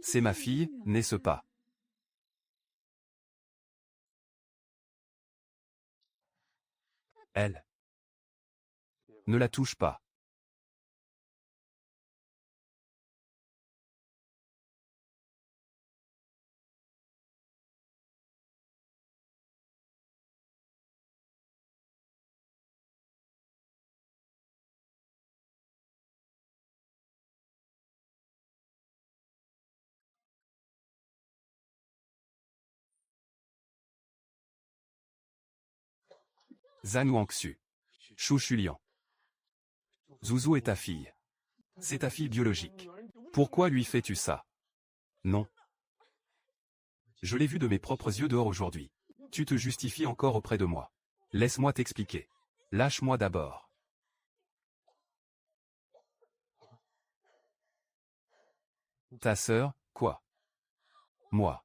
C'est ma fille, n'est-ce pas? Elle. Ne la touche pas. Zhan Wangxu. Xu Xulian. Zouzou est ta fille. C'est ta fille biologique. Pourquoi lui fais-tu ça? Non. Je l'ai vue de mes propres yeux dehors aujourd'hui. Tu te justifies encore auprès de moi. Laisse-moi t'expliquer. Lâche-moi d'abord. Ta sœur, quoi? Moi.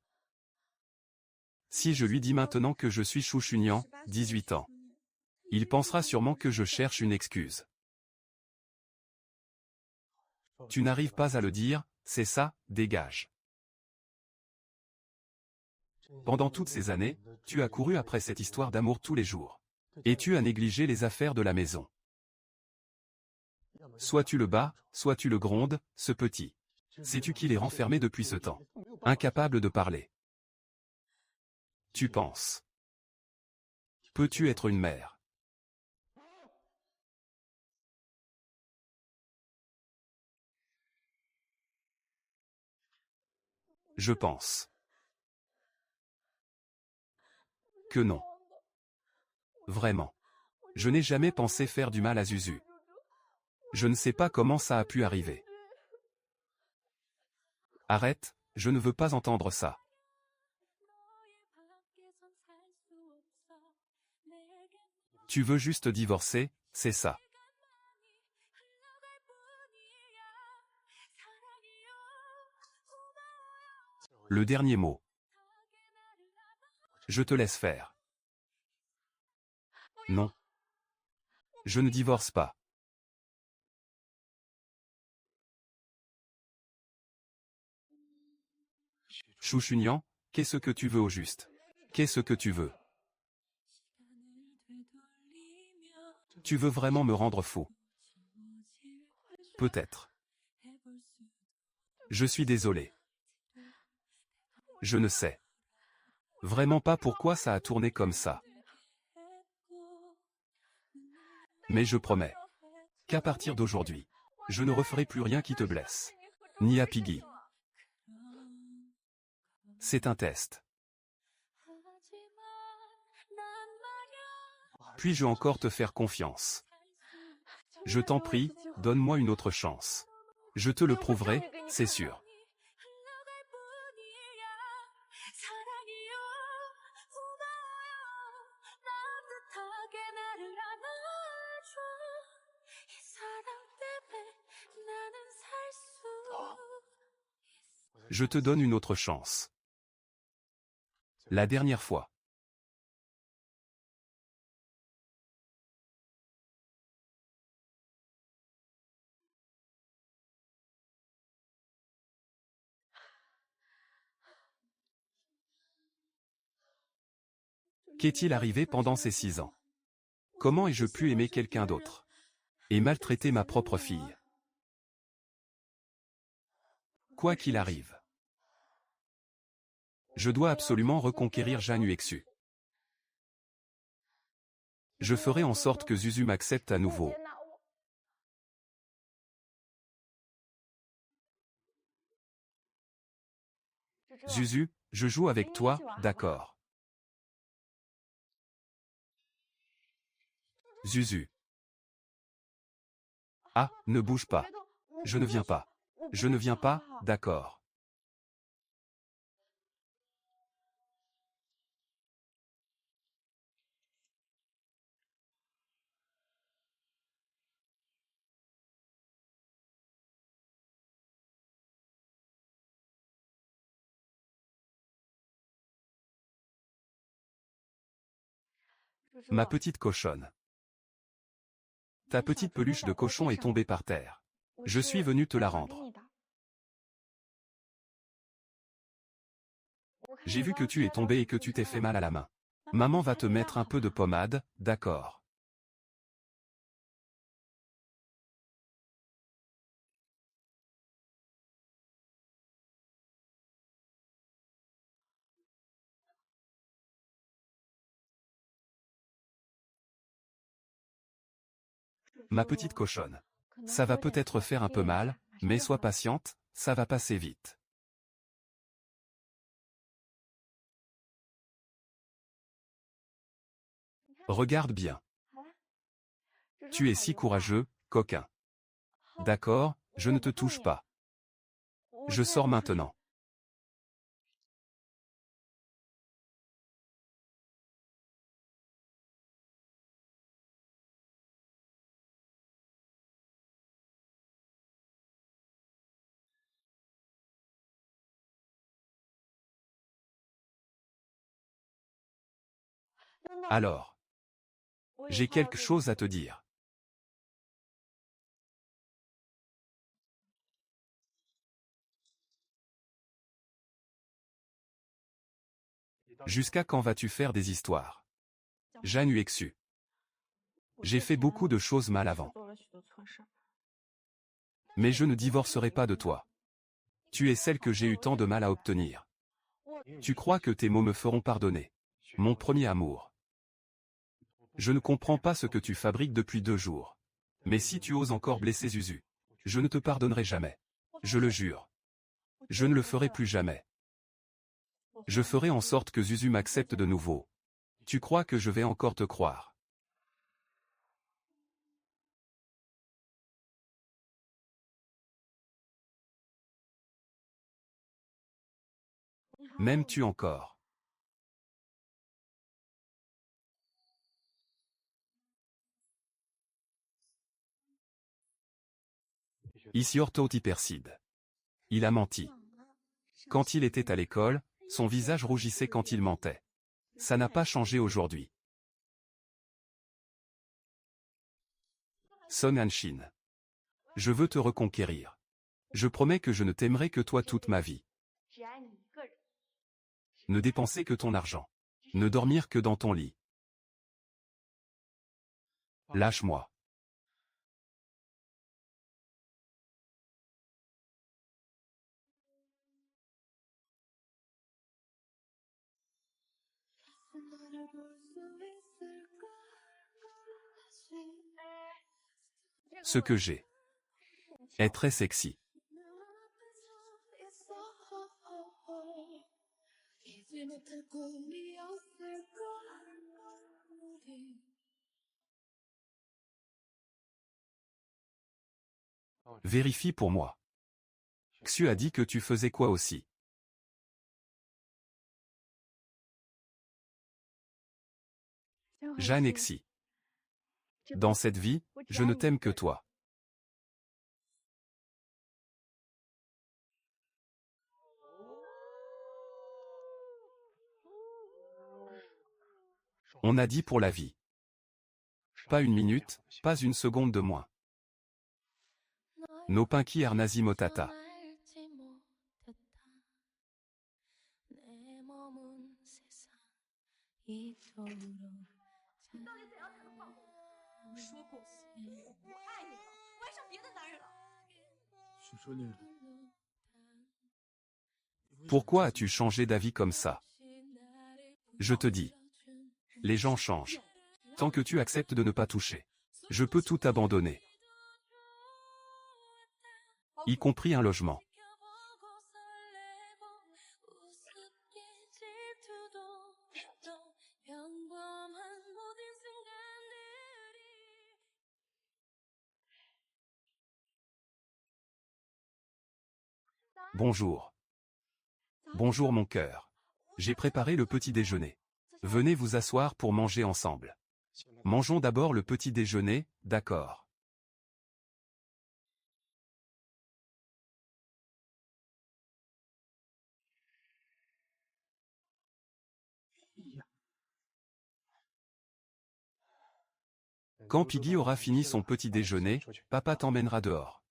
Si je lui dis maintenant que je suis Xu Xunyan, 18 ans. Il pensera sûrement que je cherche une excuse. Tu n'arrives pas à le dire, c'est ça, dégage. Pendant toutes ces années, tu as couru après cette histoire d'amour tous les jours. Et tu as négligé les affaires de la maison. Soit tu le bats, soit tu le grondes, ce petit. Sais-tu qu'il est renfermé depuis ce temps? Incapable de parler. Tu penses. Peux-tu être une mère? Je pense. Que non. Vraiment. Je n'ai jamais pensé faire du mal à Zuzu. Je ne sais pas comment ça a pu arriver. Arrête, je ne veux pas entendre ça. Tu veux juste divorcer, c'est ça. Le dernier mot. Je te laisse faire. Non. Je ne divorce pas. Xu Xunyan, qu'est-ce que tu veux au juste? Qu'est-ce que tu veux? Tu veux vraiment me rendre fou? Peut-être. Je suis désolé. Je ne sais vraiment pas pourquoi ça a tourné comme ça. Mais je promets qu'à partir d'aujourd'hui, je ne referai plus rien qui te blesse. Ni à Piggy. C'est un test. Puis-je encore te faire confiance? Je t'en prie, donne-moi une autre chance. Je te le prouverai, c'est sûr. Je te donne une autre chance. La dernière fois. Qu'est-il arrivé pendant ces 6 ans? Comment ai-je pu aimer quelqu'un d'autre? Et maltraiter ma propre fille? Quoi qu'il arrive. Je dois absolument reconquérir Zhan Yuexu. Je ferai en sorte que Zuzu m'accepte à nouveau. Zuzu, je joue avec toi, d'accord. Zuzu. Ah, ne bouge pas. Je ne viens pas. Je ne viens pas, d'accord. Ma petite cochonne. Ta petite peluche de cochon est tombée par terre. Je suis venu te la rendre. J'ai vu que tu es tombé et que tu t'es fait mal à la main. Maman va te mettre un peu de pommade, d'accord. Ma petite cochonne. Ça va peut-être faire un peu mal, mais sois patiente, ça va passer vite. Regarde bien. Tu es si courageux, coquin. D'accord, je ne te touche pas. Je sors maintenant. Alors, j'ai quelque chose à te dire. Jusqu'à quand vas-tu faire des histoires? Jeanne Uexu. J'ai fait beaucoup de choses mal avant. Mais je ne divorcerai pas de toi. Tu es celle que j'ai eu tant de mal à obtenir. Tu crois que tes mots me feront pardonner. Mon premier amour. Je ne comprends pas ce que tu fabriques depuis 2 jours. Mais si tu oses encore blesser Zuzu, je ne te pardonnerai jamais. Je le jure. Je ne le ferai plus jamais. Je ferai en sorte que Zuzu m'accepte de nouveau. Tu crois que je vais encore te croire? M'aimes-tu encore? Ici orthotyperside. Il a menti. Quand il était à l'école, son visage rougissait quand il mentait. Ça n'a pas changé aujourd'hui. Son Hanshin. Je veux te reconquérir. Je promets que je ne t'aimerai que toi toute ma vie. Ne dépenser que ton argent. Ne dormir que dans ton lit. Lâche-moi. Ce que j'ai est très sexy. Vérifie pour moi. Xu a dit que tu faisais quoi aussi? Jeanne Exi. Dans cette vie, je ne t'aime que toi. On a dit pour la vie. Pas une minute, pas une seconde de moins. No Pinky Arnazi Motata. Pourquoi as-tu changé d'avis comme ça? Je te dis. Les gens changent. Tant que tu acceptes de ne pas toucher. Je peux tout abandonner. Y compris un logement. Bonjour. Bonjour mon cœur. J'ai préparé le petit déjeuner. Venez vous asseoir pour manger ensemble. Mangeons d'abord le petit déjeuner, d'accord. Quand Piggy aura fini son petit déjeuner, papa t'emmènera dehors.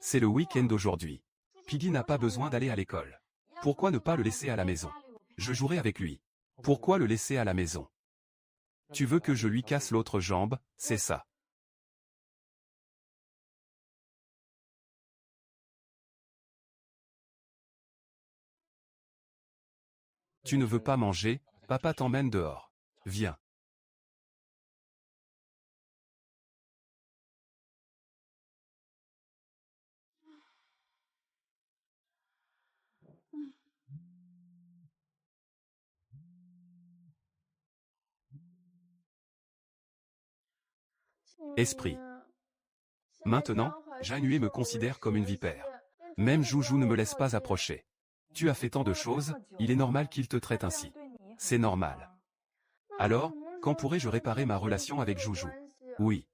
C'est le week-end aujourd'hui. Piggy n'a pas besoin d'aller à l'école. Pourquoi ne pas le laisser à la maison? Je jouerai avec lui. Pourquoi le laisser à la maison? Tu veux que je lui casse l'autre jambe, c'est ça. Tu ne veux pas manger, papa t'emmène dehors. Viens. Esprit. Maintenant, Janue me considère comme une vipère. Même Joujou ne me laisse pas approcher. Tu as fait tant de choses, il est normal qu'il te traite ainsi. C'est normal. Alors, quand pourrai-je réparer ma relation avec Joujou? Oui.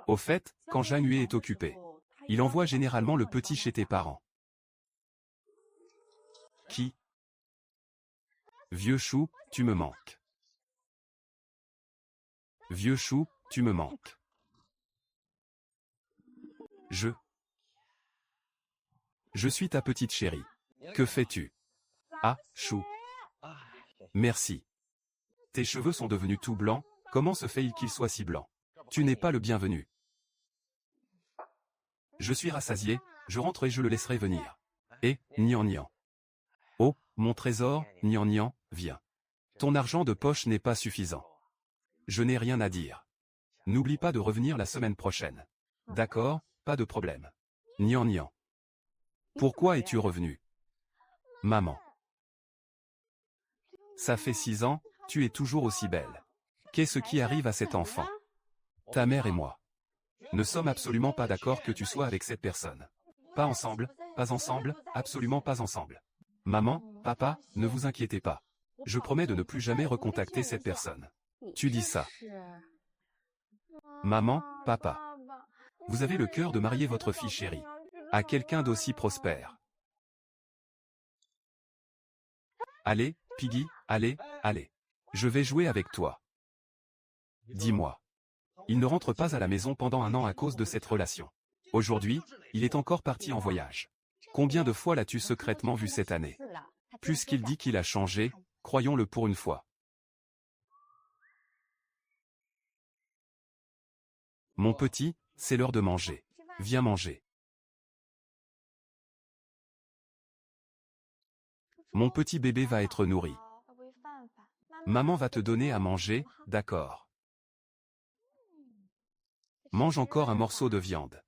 Au fait, quand Janue est occupé, il envoie généralement le petit chez tes parents. Qui? Vieux chou, tu me manques. Vieux chou, tu me manques. Je suis ta petite chérie. Que fais-tu? Ah, chou. Merci. Tes cheveux sont devenus tout blancs, comment se fait-il qu'ils soient si blancs? Tu n'es pas le bienvenu. Je suis rassasié, je rentre et je le laisserai venir. Et, Nian Nian. Oh, mon trésor, Nian Nian, viens. Ton argent de poche n'est pas suffisant. Je n'ai rien à dire. N'oublie pas de revenir la semaine prochaine. D'accord, pas de problème. Nian Nian. Pourquoi es-tu revenu? Maman. Ça fait 6 ans, tu es toujours aussi belle. Qu'est-ce qui arrive à cet enfant? Ta mère et moi ne sommes absolument pas d'accord que tu sois avec cette personne. Pas ensemble, absolument pas ensemble. Maman, papa, ne vous inquiétez pas. Je promets de ne plus jamais recontacter cette personne. Tu dis ça. Maman, papa. Vous avez le cœur de marier votre fille chérie à quelqu'un d'aussi prospère. Allez, Piggy, allez, allez. Je vais jouer avec toi. Dis-moi. Il ne rentre pas à la maison pendant 1 an à cause de cette relation. Aujourd'hui, il est encore parti en voyage. Combien de fois l'as-tu secrètement vu cette année? Puisqu'il dit qu'il a changé, croyons-le pour une fois. Mon petit, c'est l'heure de manger. Viens manger. Mon petit bébé va être nourri. Maman va te donner à manger, d'accord. Mange encore un morceau de viande.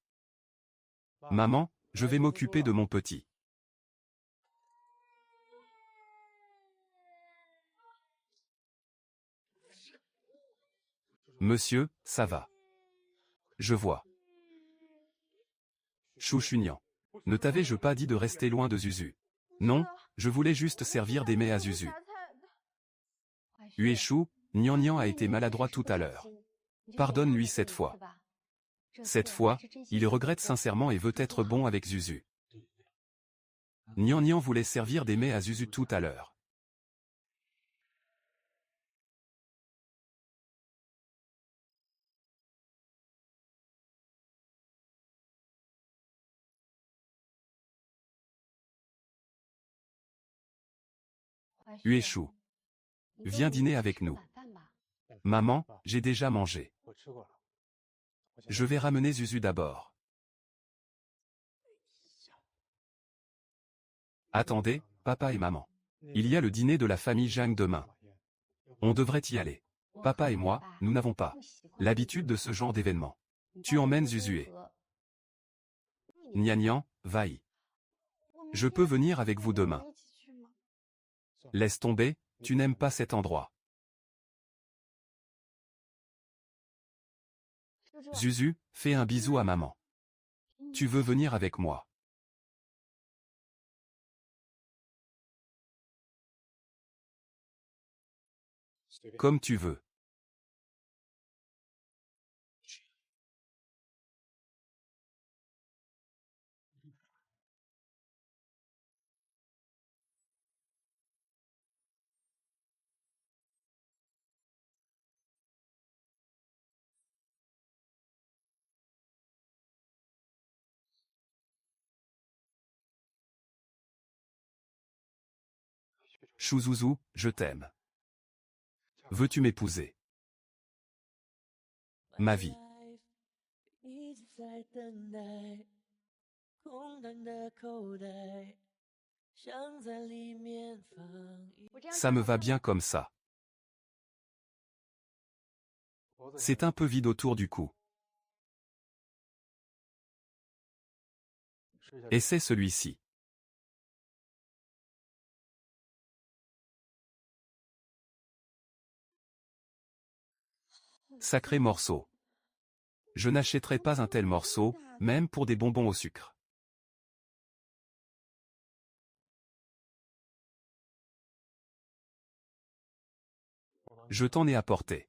Maman, je vais m'occuper de mon petit. Monsieur, ça va. Je vois. Chouchunian. Ne t'avais-je pas dit de rester loin de Zuzu? Non, je voulais juste servir des mets à Zuzu. Huéchou, Nian Nian a été maladroit tout à l'heure. Pardonne-lui cette fois. Cette fois, il regrette sincèrement et veut être bon avec Zuzu. Nian Nian voulait servir des mets à Zuzu tout à l'heure. Huéchou. Viens dîner avec nous. Maman, j'ai déjà mangé. Je vais ramener Zuzu d'abord. Attendez, papa et maman. Il y a le dîner de la famille Zhang demain. On devrait y aller. Papa et moi, nous n'avons pas l'habitude de ce genre d'événement. Tu emmènes Zuzué. Nian Nian, va-y. Je peux venir avec vous demain. Laisse tomber, tu n'aimes pas cet endroit. Zuzu, fais un bisou à maman. Tu veux venir avec moi? Comme tu veux. Chou Zouzou, je t'aime. Veux-tu m'épouser? Ma vie. Ça me va bien comme ça. C'est un peu vide autour du cou. Et c'est celui-ci. Sacré morceau. Je n'achèterai pas un tel morceau, même pour des bonbons au sucre. Je t'en ai apporté.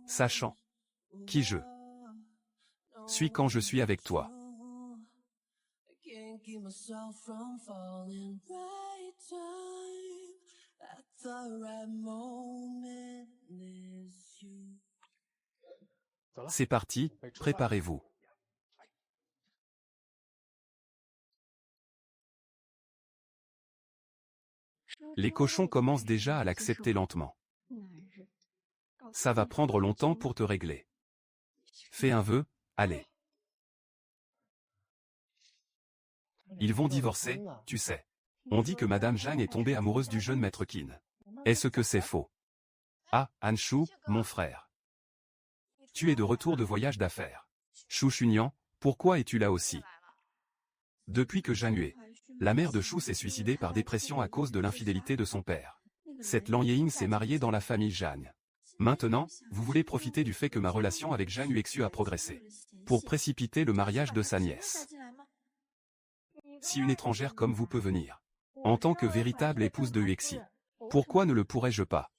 Sachant qui je suis quand je suis avec toi. C'est parti, préparez-vous. Les cochons commencent déjà à l'accepter lentement. Ça va prendre longtemps pour te régler. Fais un vœu, allez. Ils vont divorcer, tu sais. On dit que Madame Jeanne est tombée amoureuse du jeune maître Qin. Est-ce que c'est faux? Ah, Anshu, mon frère. Tu es de retour de voyage d'affaires. Shu Chunyan, pourquoi es-tu là aussi? Depuis que Zhang Yue, la mère de Shu s'est suicidée par dépression à cause de l'infidélité de son père. Cette Lan Ying s'est mariée dans la famille Zhang. Maintenant, vous voulez profiter du fait que ma relation avec Zhang Yuexu a progressé, pour précipiter le mariage de sa nièce. Si une étrangère comme vous peut venir, en tant que véritable épouse de Yuexi, pourquoi ne le pourrais-je pas?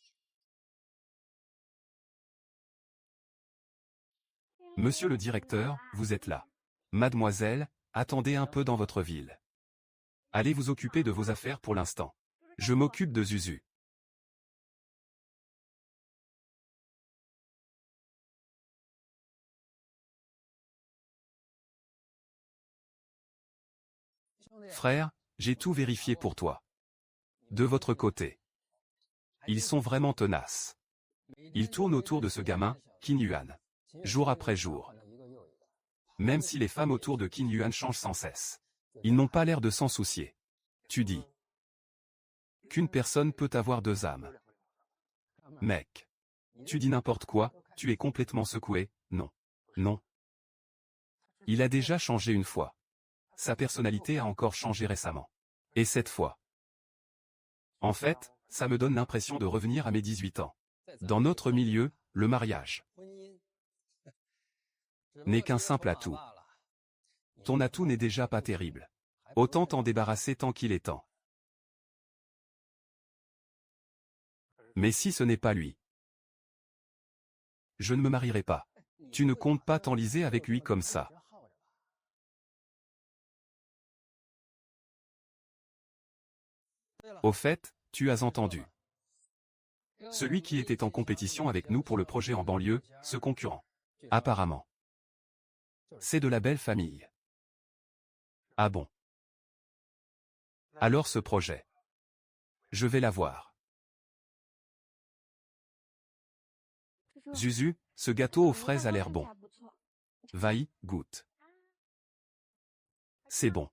Monsieur le directeur, vous êtes là. Mademoiselle, attendez un peu dans votre ville. Allez vous occuper de vos affaires pour l'instant. Je m'occupe de Zuzu. Frère, j'ai tout vérifié pour toi. De votre côté. Ils sont vraiment tenaces. Ils tournent autour de ce gamin, Qin Yuan. Jour après jour. Même si les femmes autour de Qin Yuan changent sans cesse. Ils n'ont pas l'air de s'en soucier. Tu dis qu'une personne peut avoir deux âmes. Mec. Tu dis n'importe quoi, tu es complètement secoué, non. Non. Il a déjà changé une fois. Sa personnalité a encore changé récemment. Et cette fois. En fait, ça me donne l'impression de revenir à mes 18 ans. Dans notre milieu, le mariage n'est qu'un simple atout. Ton atout n'est déjà pas terrible. Autant t'en débarrasser tant qu'il est temps. Mais si ce n'est pas lui, je ne me marierai pas. Tu ne comptes pas t'enliser avec lui comme ça. Au fait, tu as entendu. Celui qui était en compétition avec nous pour le projet en banlieue, ce concurrent. Apparemment. C'est de la belle famille. Ah bon? Alors ce projet. Je vais l'avoir. Zuzu, ce gâteau aux fraises a l'air bon. Vaï, goûte. C'est bon.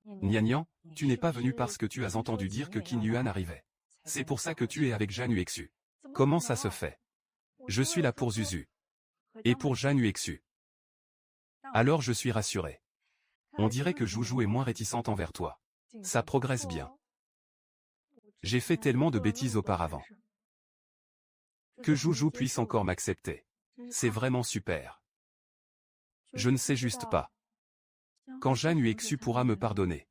Nian, tu n'es pas venu parce que tu as entendu dire que Qin Yuan arrivait. C'est pour ça que tu es avec Zhang Yuexu. Comment ça se fait? Je suis là pour Zuzu. Et pour Zhang Yuexu. Alors je suis rassuré. On dirait que Joujou est moins réticente envers toi. Ça progresse bien. J'ai fait tellement de bêtises auparavant. Que Joujou puisse encore m'accepter. C'est vraiment super. Je ne sais juste pas. Quand Zhang Yuexu pourra me pardonner.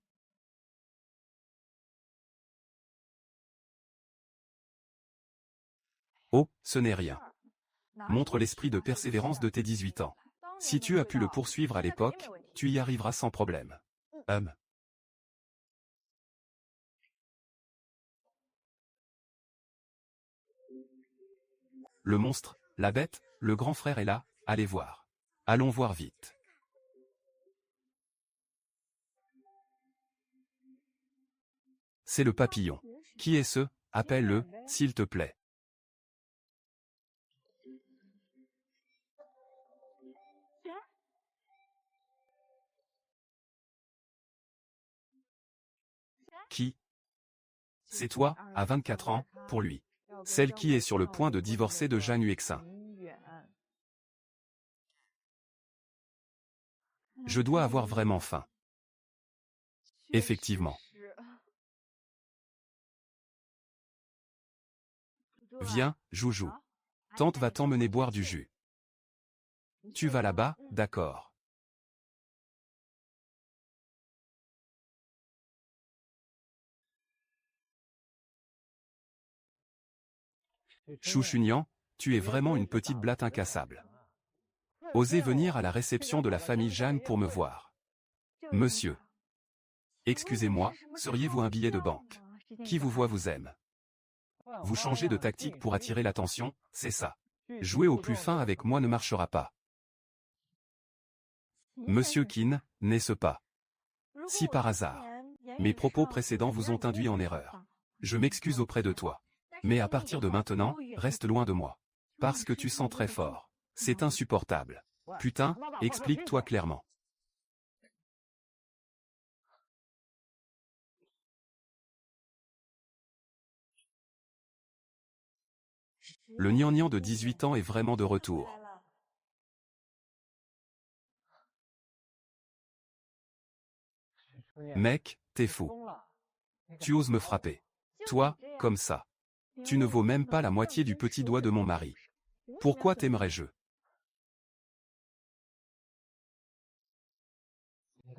Oh, ce n'est rien. Montre l'esprit de persévérance de tes 18 ans. Si tu as pu le poursuivre à l'époque, tu y arriveras sans problème. Le monstre, la bête, le grand frère est là, allez voir. Allons voir vite. C'est le papillon. Qui est ce? Appelle-le, s'il te plaît. Qui? C'est toi, à 24 ans, pour lui. Celle qui est sur le point de divorcer de Jeanne Huexin. Je dois avoir vraiment faim. Effectivement. Viens, Joujou. Tante va t'emmener boire du jus. Tu vas là-bas, d'accord. Chouchunian, tu es vraiment une petite blatte incassable. Osez venir à la réception de la famille Jeanne pour me voir. Monsieur. Excusez-moi, seriez-vous un billet de banque? Qui vous voit vous aime. Vous changez de tactique pour attirer l'attention, c'est ça. Jouer au plus fin avec moi ne marchera pas. Monsieur Qin, n'est-ce pas? Si par hasard, mes propos précédents vous ont induit en erreur, je m'excuse auprès de toi. Mais à partir de maintenant, reste loin de moi. Parce que tu sens très fort. C'est insupportable. Putain, explique-toi clairement. Le gnangnan de 18 ans est vraiment de retour. Mec, t'es fou. Tu oses me frapper. Toi, comme ça. Tu ne vaux même pas la moitié du petit doigt de mon mari. Pourquoi t'aimerais-je?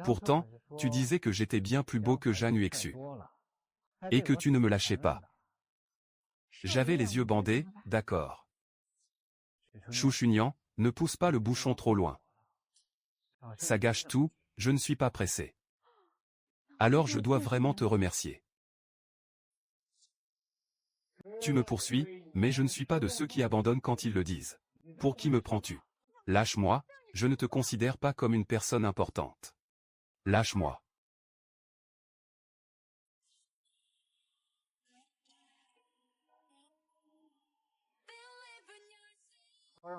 Pourtant, tu disais que j'étais bien plus beau que Jeanne Huexu. Et que tu ne me lâchais pas. J'avais les yeux bandés, d'accord. Chouchunian, ne pousse pas le bouchon trop loin. Ça gâche tout, je ne suis pas pressé. Alors je dois vraiment te remercier. Tu me poursuis, mais je ne suis pas de ceux qui abandonnent quand ils le disent. Pour qui me prends-tu? Lâche-moi, je ne te considère pas comme une personne importante. Lâche-moi.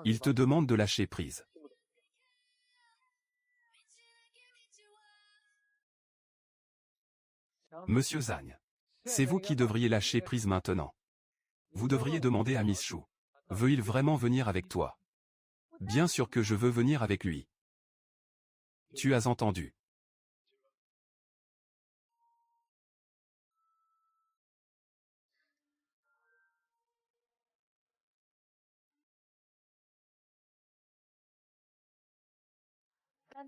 Il te demande de lâcher prise. Monsieur Zhang. C'est vous qui devriez lâcher prise maintenant. Vous devriez demander à Miss Chou. Veut-il vraiment venir avec toi? Bien sûr que je veux venir avec lui. Tu as entendu.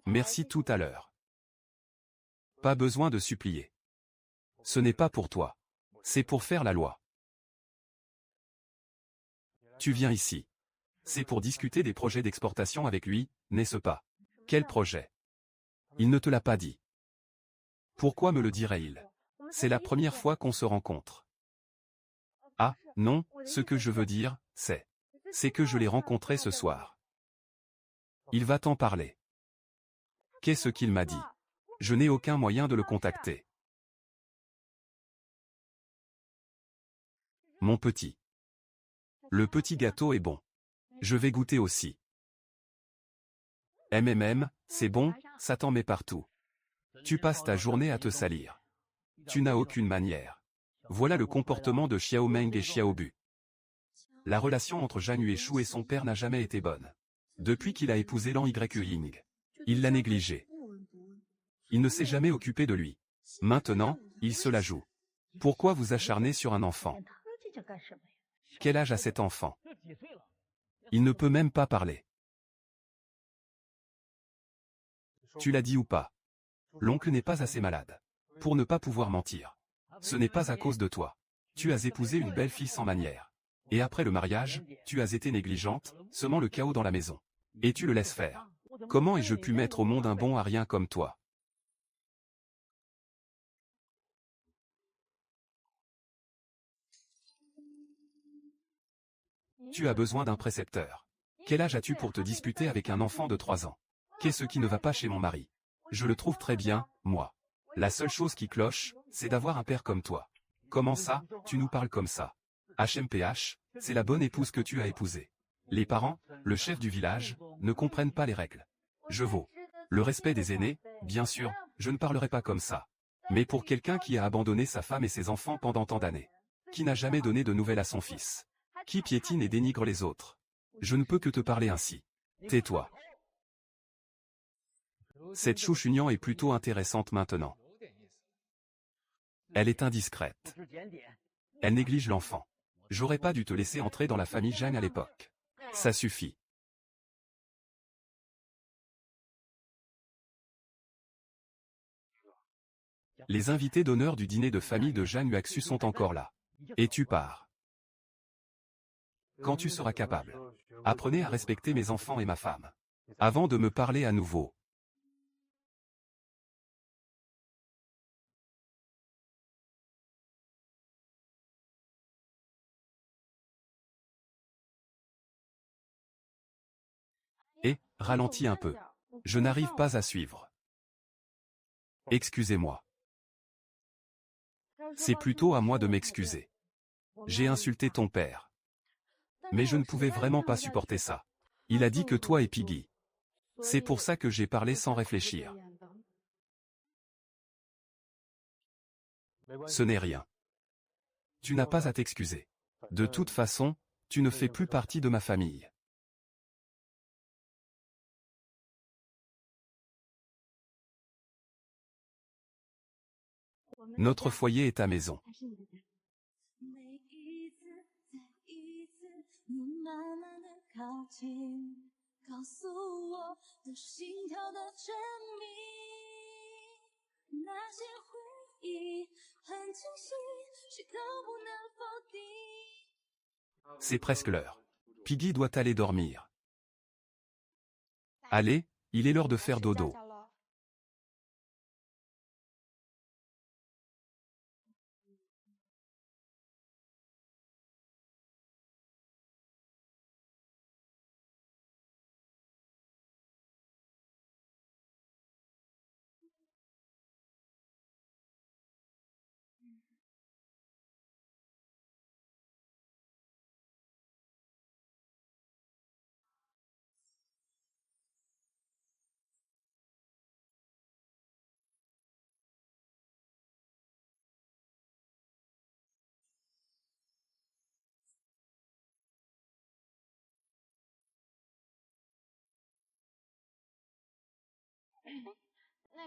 Merci tout à l'heure. Pas besoin de supplier. Ce n'est pas pour toi. C'est pour faire la loi. Tu viens ici. C'est pour discuter des projets d'exportation avec lui, n'est-ce pas? Quel projet? Il ne te l'a pas dit. Pourquoi me le dirait-il? C'est la première fois qu'on se rencontre. Ah, non, ce que je veux dire, c'est que je l'ai rencontré ce soir. Il va t'en parler. Qu'est-ce qu'il m'a dit? Je n'ai aucun moyen de le contacter. Mon petit. Le petit gâteau est bon. Je vais goûter aussi. C'est bon, ça t'en met partout. Tu passes ta journée à te salir. Tu n'as aucune manière. Voilà le comportement de Xiao Meng et Xiao Bu. La relation entre Jeanne Huexu et son père n'a jamais été bonne. Depuis qu'il a épousé Lan Ying, il l'a négligé. Il ne s'est jamais occupé de lui. Maintenant, il se la joue. Pourquoi vous acharner sur un enfant? Quel âge a cet enfant? Il ne peut même pas parler. Tu l'as dit ou pas? L'oncle n'est pas assez malade pour ne pas pouvoir mentir. Ce n'est pas à cause de toi. Tu as épousé une belle fille sans manière. Et après le mariage, tu as été négligente, semant le chaos dans la maison. Et tu le laisses faire. Comment ai-je pu mettre au monde un bon à rien comme toi? Tu as besoin d'un précepteur. Quel âge as-tu pour te disputer avec un enfant de 3 ans? Qu'est-ce qui ne va pas chez mon mari? Je le trouve très bien, moi. La seule chose qui cloche, c'est d'avoir un père comme toi. Comment ça, tu nous parles comme ça? HMPH, c'est la bonne épouse que tu as épousée. Les parents, le chef du village, ne comprennent pas les règles. Je vaux le respect des aînés, bien sûr, je ne parlerai pas comme ça. Mais pour quelqu'un qui a abandonné sa femme et ses enfants pendant tant d'années, qui n'a jamais donné de nouvelles à son fils, qui piétine et dénigre les autres, je ne peux que te parler ainsi. Tais-toi. Cette chouchunian est plutôt intéressante maintenant. Elle est indiscrète. Elle néglige l'enfant. J'aurais pas dû te laisser entrer dans la famille Jeanne à l'époque. Ça suffit. Les invités d'honneur du dîner de famille de Jeanne Huaxu sont encore là. Et tu pars. Quand tu seras capable. Apprenez à respecter mes enfants et ma femme. Avant de me parler à nouveau. Et, ralentis un peu. Je n'arrive pas à suivre. Excusez-moi. C'est plutôt à moi de m'excuser. J'ai insulté ton père. Mais je ne pouvais vraiment pas supporter ça. Il a dit que toi et Piggy. C'est pour ça que j'ai parlé sans réfléchir. Ce n'est rien. Tu n'as pas à t'excuser. De toute façon, tu ne fais plus partie de ma famille. Notre foyer est à maison. C'est presque l'heure. Piggy doit aller dormir. Allez, il est l'heure de faire dodo.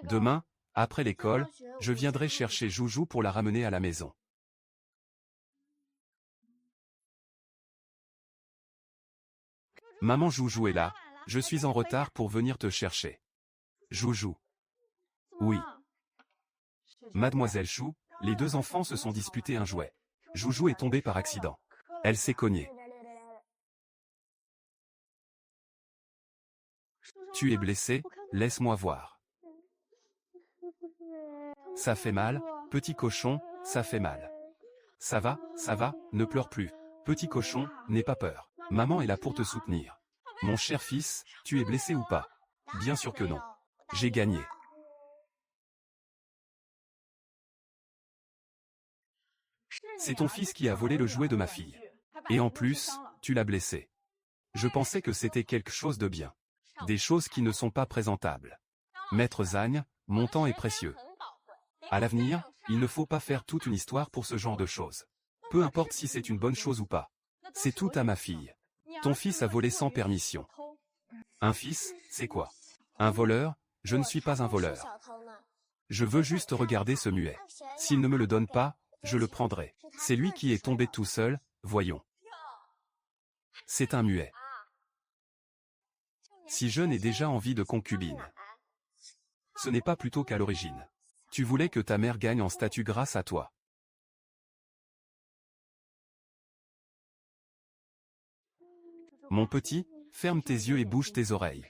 Demain, après l'école, je viendrai chercher Joujou pour la ramener à la maison. Maman Joujou est là, je suis en retard pour venir te chercher. Joujou. Oui. Mademoiselle Chou, les deux enfants se sont disputés un jouet. Joujou est tombée par accident. Elle s'est cognée. Tu es blessé, laisse-moi voir. Ça fait mal, petit cochon, ça fait mal. Ça va, ne pleure plus. Petit cochon, n'aie pas peur. Maman est là pour te soutenir. Mon cher fils, tu es blessé ou pas? Bien sûr que non. J'ai gagné. C'est ton fils qui a volé le jouet de ma fille. Et en plus, tu l'as blessé. Je pensais que c'était quelque chose de bien. Des choses qui ne sont pas présentables. Maître Zagne, mon temps est précieux. À l'avenir, il ne faut pas faire toute une histoire pour ce genre de choses. Peu importe si c'est une bonne chose ou pas. C'est tout à ma fille. Ton fils a volé sans permission. Un fils, c'est quoi? Un voleur? Je ne suis pas un voleur. Je veux juste regarder ce muet. S'il ne me le donne pas, je le prendrai. C'est lui qui est tombé tout seul, voyons. C'est un muet. Si je n'ai déjà envie de concubine. Ce n'est pas plutôt qu'à l'origine. Tu voulais que ta mère gagne en statut grâce à toi. Mon petit, ferme tes yeux et bouge tes oreilles.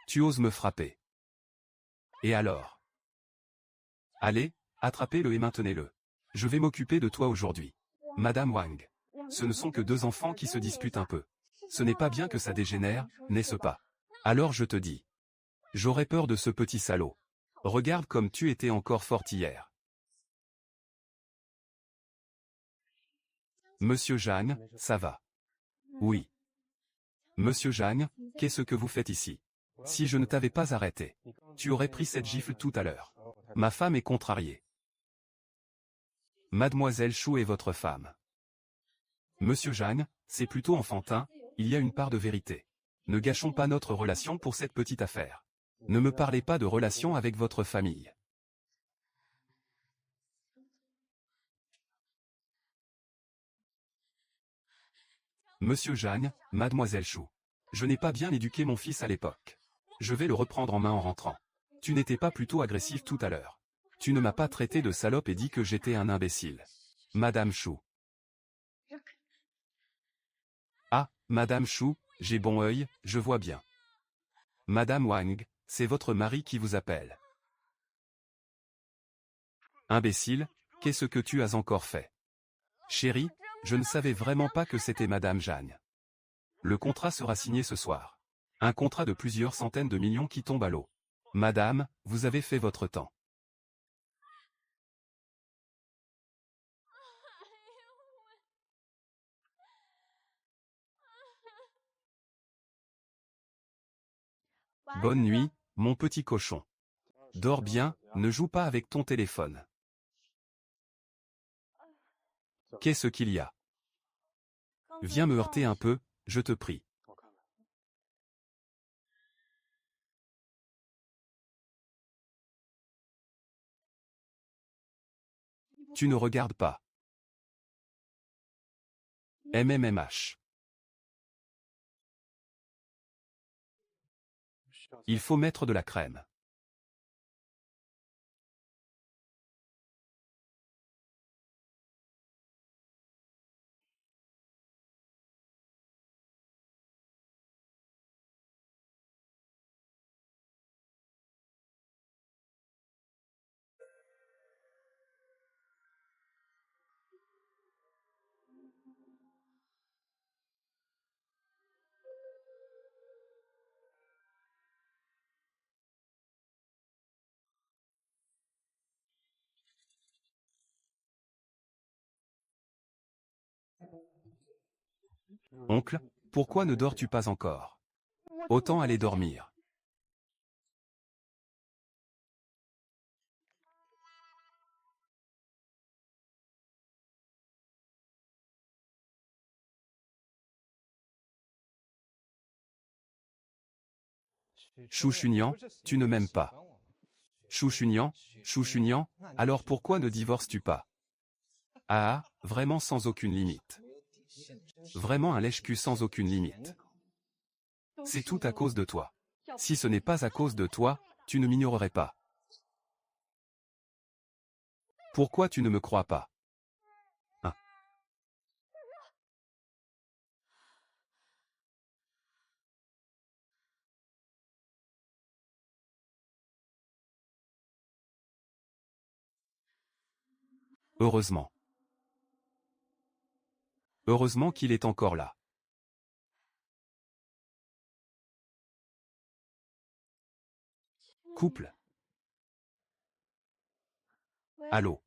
Tu oses me frapper. Et alors? Allez, attrapez-le et maintenez-le. Je vais m'occuper de toi aujourd'hui. Madame Wang. Ce ne sont que deux enfants qui se disputent un peu. Ce n'est pas bien que ça dégénère, n'est-ce pas? Alors je te dis. J'aurais peur de ce petit salaud. Regarde comme tu étais encore forte hier. Monsieur Zhang, ça va? Oui. Monsieur Zhang, qu'est-ce que vous faites ici? Si je ne t'avais pas arrêté, tu aurais pris cette gifle tout à l'heure. Ma femme est contrariée. Mademoiselle Chou est votre femme. Monsieur Zhang, c'est plutôt enfantin, il y a une part de vérité. Ne gâchons pas notre relation pour cette petite affaire. Ne me parlez pas de relation avec votre famille. Monsieur Zhang, Mademoiselle Chou. Je n'ai pas bien éduqué mon fils à l'époque. Je vais le reprendre en main en rentrant. Tu n'étais pas plutôt agressif tout à l'heure. Tu ne m'as pas traité de salope et dit que j'étais un imbécile. Madame Chou. Ah, Madame Chou, j'ai bon œil, je vois bien. Madame Wang, c'est votre mari qui vous appelle. Imbécile, qu'est-ce que tu as encore fait? Chérie, je ne savais vraiment pas que c'était Madame Zhang. Le contrat sera signé ce soir. Un contrat de plusieurs centaines de millions qui tombe à l'eau. Madame, vous avez fait votre temps. Bonne nuit, mon petit cochon. Dors bien, ne joue pas avec ton téléphone. Qu'est-ce qu'il y a? Viens me heurter un peu, je te prie. Tu ne regardes pas. MMMH. Il faut mettre de la crème. Oncle, pourquoi ne dors-tu pas encore? Autant aller dormir. Chouchunian, tu ne m'aimes pas. Chouchunian, Chouchunian, alors pourquoi ne divorces-tu pas? Ah, vraiment sans aucune limite. Vraiment un lèche-cul sans aucune limite. C'est tout à cause de toi. Si ce n'est pas à cause de toi, tu ne m'ignorerais pas. Pourquoi tu ne me crois pas? Hein? Heureusement. Heureusement qu'il est encore là. Couple. Allô?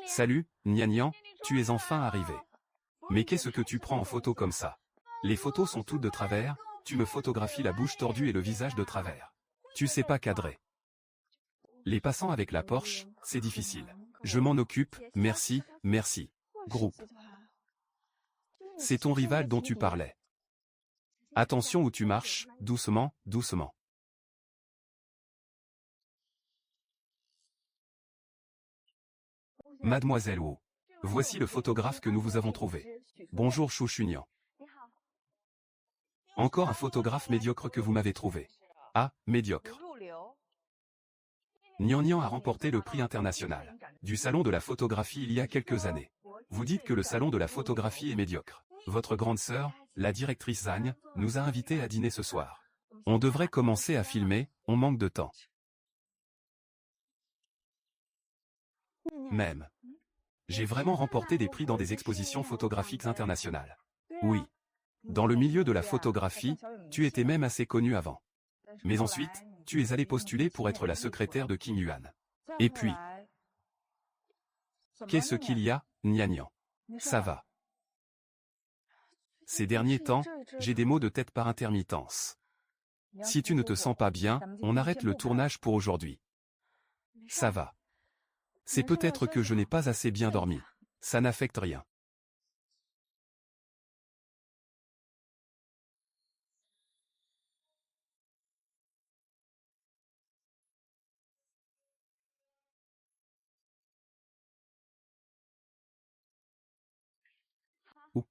Salut, Nian, tu es enfin arrivé. Mais qu'est-ce que tu prends en photo comme ça? Les photos sont toutes de travers, tu me photographies la bouche tordue et le visage de travers. Tu sais pas cadrer. Les passants avec la Porsche, c'est difficile. Je m'en occupe, merci, merci. Groupe. C'est ton rival dont tu parlais. Attention où tu marches, doucement, doucement. Mademoiselle Wu. Voici le photographe que nous vous avons trouvé. Bonjour Chouchunian. Encore un photographe médiocre que vous m'avez trouvé. Ah, médiocre. Nian a remporté le prix international du salon de la photographie il y a quelques années. Vous dites que le salon de la photographie est médiocre. Votre grande sœur, la directrice Zhang, nous a invités à dîner ce soir. On devrait commencer à filmer, on manque de temps. Même. J'ai vraiment remporté des prix dans des expositions photographiques internationales. Oui. Dans le milieu de la photographie, tu étais même assez connu avant. Mais ensuite, tu es allé postuler pour être la secrétaire de King Yuan. Et puis, qu'est-ce qu'il y a, Nian? Ça va. Ces derniers temps, j'ai des maux de tête par intermittence. Si tu ne te sens pas bien, on arrête le tournage pour aujourd'hui. Ça va. C'est peut-être que je n'ai pas assez bien dormi. Ça n'affecte rien. Ou.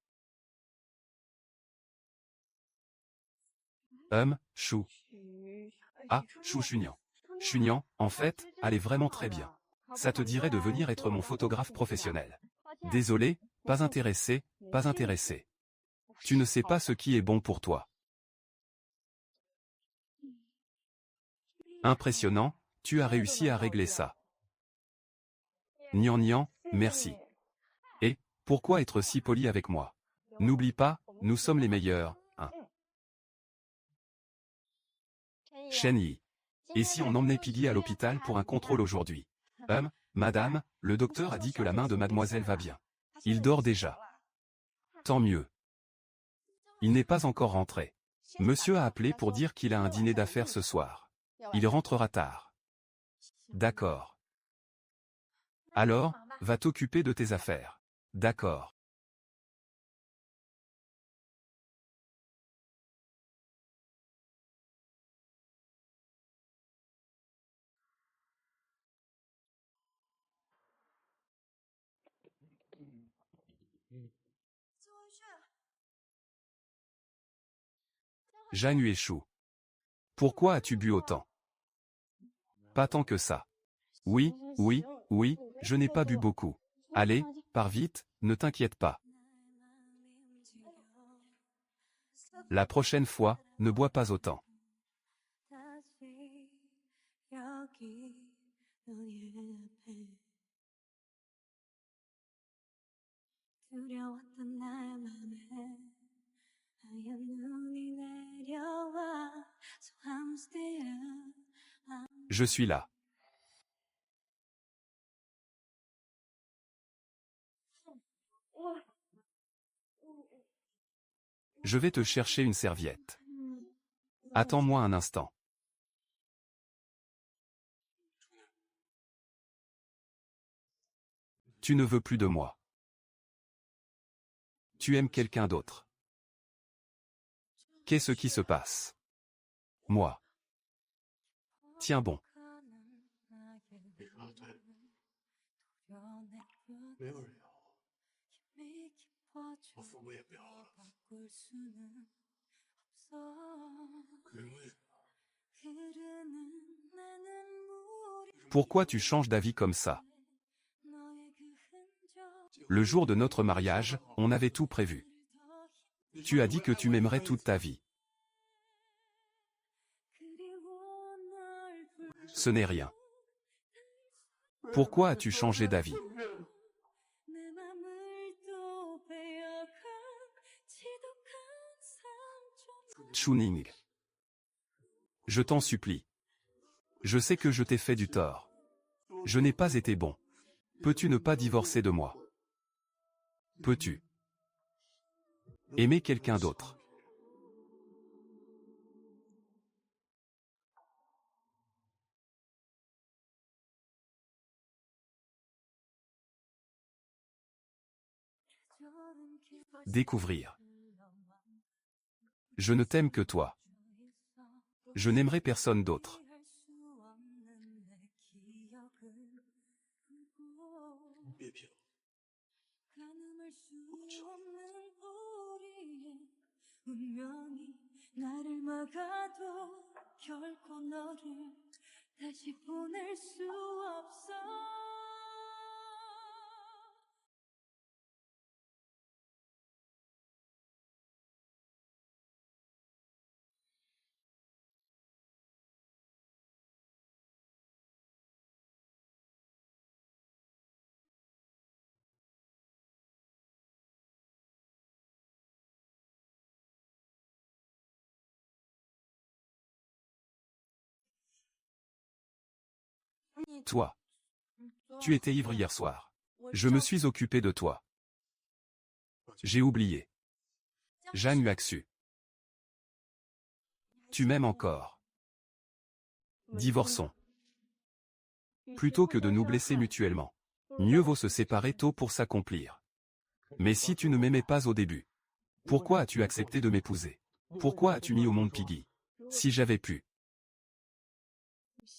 Chou. Ah, Chou Chunian. Chunian, en fait, elle est vraiment très bien. Ça te dirait de venir être mon photographe professionnel. Désolé, pas intéressé, pas intéressé. Tu ne sais pas ce qui est bon pour toi. Impressionnant, tu as réussi à régler ça. Nian, merci. Et, pourquoi être si poli avec moi? N'oublie pas, nous sommes les meilleurs, hein. Shen Yi. Et si on emmenait Piggy à l'hôpital pour un contrôle aujourd'hui? Madame, le docteur a dit que la main de mademoiselle va bien. Il dort déjà. Tant mieux. Il n'est pas encore rentré. Monsieur a appelé pour dire qu'il a un dîner d'affaires ce soir. Il rentrera tard. D'accord. Alors, va t'occuper de tes affaires. D'accord. Jeanne Chou. Pourquoi as-tu bu autant? Pas tant que ça. Oui, oui, oui, je n'ai pas bu beaucoup. Allez, pars vite, ne t'inquiète pas. La prochaine fois, ne bois pas autant. Je suis là. Je vais te chercher une serviette. Attends-moi un instant. Tu ne veux plus de moi. Tu aimes quelqu'un d'autre. Qu'est-ce qui se passe? Moi. Tiens bon. Pourquoi tu changes d'avis comme ça? Le jour de notre mariage, on avait tout prévu. Tu as dit que tu m'aimerais toute ta vie. Ce n'est rien. Pourquoi as-tu changé d'avis? Chuning. Je t'en supplie. Je sais que je t'ai fait du tort. Je n'ai pas été bon. Peux-tu ne pas divorcer de moi? Peux-tu aimer quelqu'un d'autre? Découvrir. Je ne t'aime que toi. Je n'aimerai personne d'autre. Toi, tu étais ivre hier soir. Je me suis occupé de toi. J'ai oublié. Jeanne Huaxu. Tu m'aimes encore. Divorçons. Plutôt que de nous blesser mutuellement. Mieux vaut se séparer tôt pour s'accomplir. Mais si tu ne m'aimais pas au début, pourquoi as-tu accepté de m'épouser? Pourquoi as-tu mis au monde Piggy? Si j'avais pu,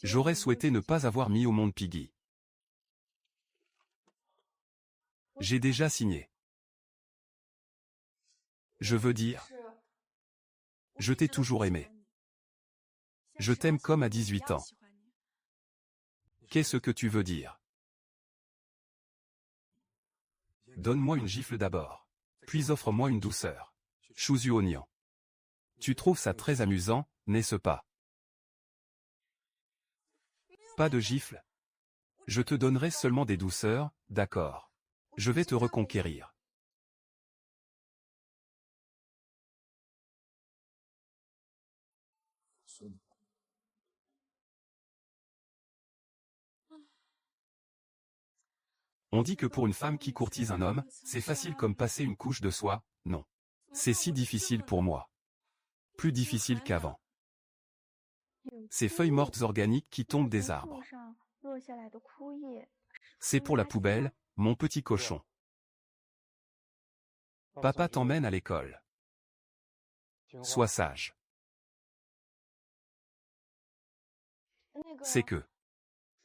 j'aurais souhaité ne pas avoir mis au monde Piggy. J'ai déjà signé. Je veux dire, je t'ai toujours aimé. Je t'aime comme à 18 ans. Qu'est-ce que tu veux dire? Donne-moi une gifle d'abord. Puis offre-moi une douceur. Chousu oignon. Tu trouves ça très amusant, n'est-ce pas? Pas de gifle. Je te donnerai seulement des douceurs, d'accord. Je vais te reconquérir. On dit que pour une femme qui courtise un homme, c'est facile comme passer une couche de soie, non. C'est si difficile pour moi. Plus difficile qu'avant. Ces feuilles mortes organiques qui tombent des arbres. C'est pour la poubelle, mon petit cochon. Papa t'emmène à l'école. Sois sage. C'est que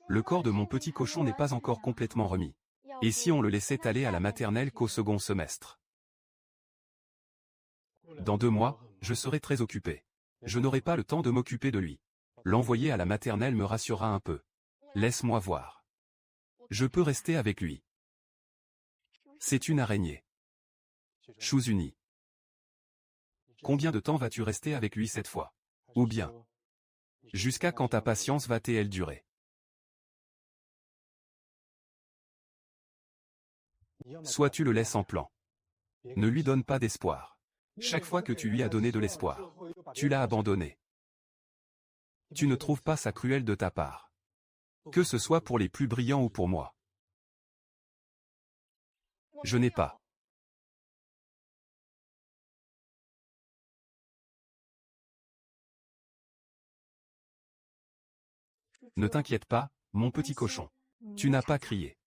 le corps de mon petit cochon n'est pas encore complètement remis. Et si on le laissait aller à la maternelle qu'au second semestre? Dans 2 mois, je serai très occupé. Je n'aurai pas le temps de m'occuper de lui. L'envoyer à la maternelle me rassurera un peu. Laisse-moi voir. Je peux rester avec lui. C'est une araignée. Chouzuni. Combien de temps vas-tu rester avec lui cette fois? Ou bien, jusqu'à quand ta patience va-t-elle durer? Soit tu le laisses en plan. Ne lui donne pas d'espoir. Chaque fois que tu lui as donné de l'espoir, tu l'as abandonné. Tu ne trouves pas ça cruel de ta part? Que ce soit pour les plus brillants ou pour moi. Je n'ai pas. Ne t'inquiète pas, mon petit cochon. Tu n'as pas crié.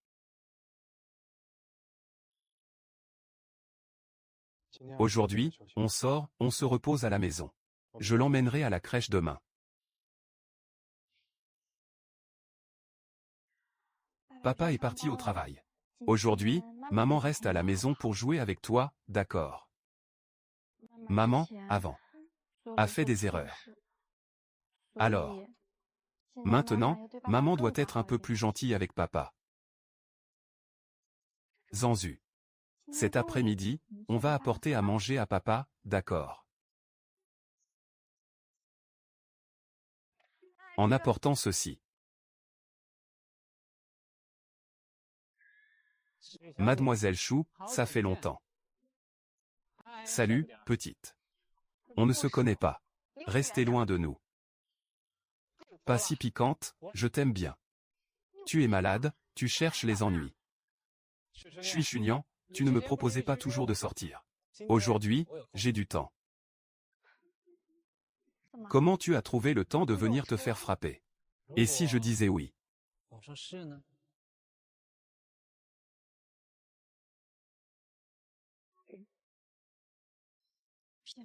Aujourd'hui, on sort, on se repose à la maison. Je l'emmènerai à la crèche demain. Papa est parti au travail. Aujourd'hui, maman reste à la maison pour jouer avec toi, d'accord? Maman, avant, a fait des erreurs. Alors, maintenant, maman doit être un peu plus gentille avec papa. Zanzu. Cet après-midi, on va apporter à manger à papa, d'accord? En apportant ceci. Mademoiselle Chou, ça fait longtemps. Salut, petite. On ne se connaît pas. Restez loin de nous. Pas si piquante, je t'aime bien. Tu es malade, tu cherches les ennuis. Je suis Chunian, tu ne me proposais pas toujours de sortir. Aujourd'hui, j'ai du temps. Comment tu as trouvé le temps de venir te faire frapper? Et si je disais oui?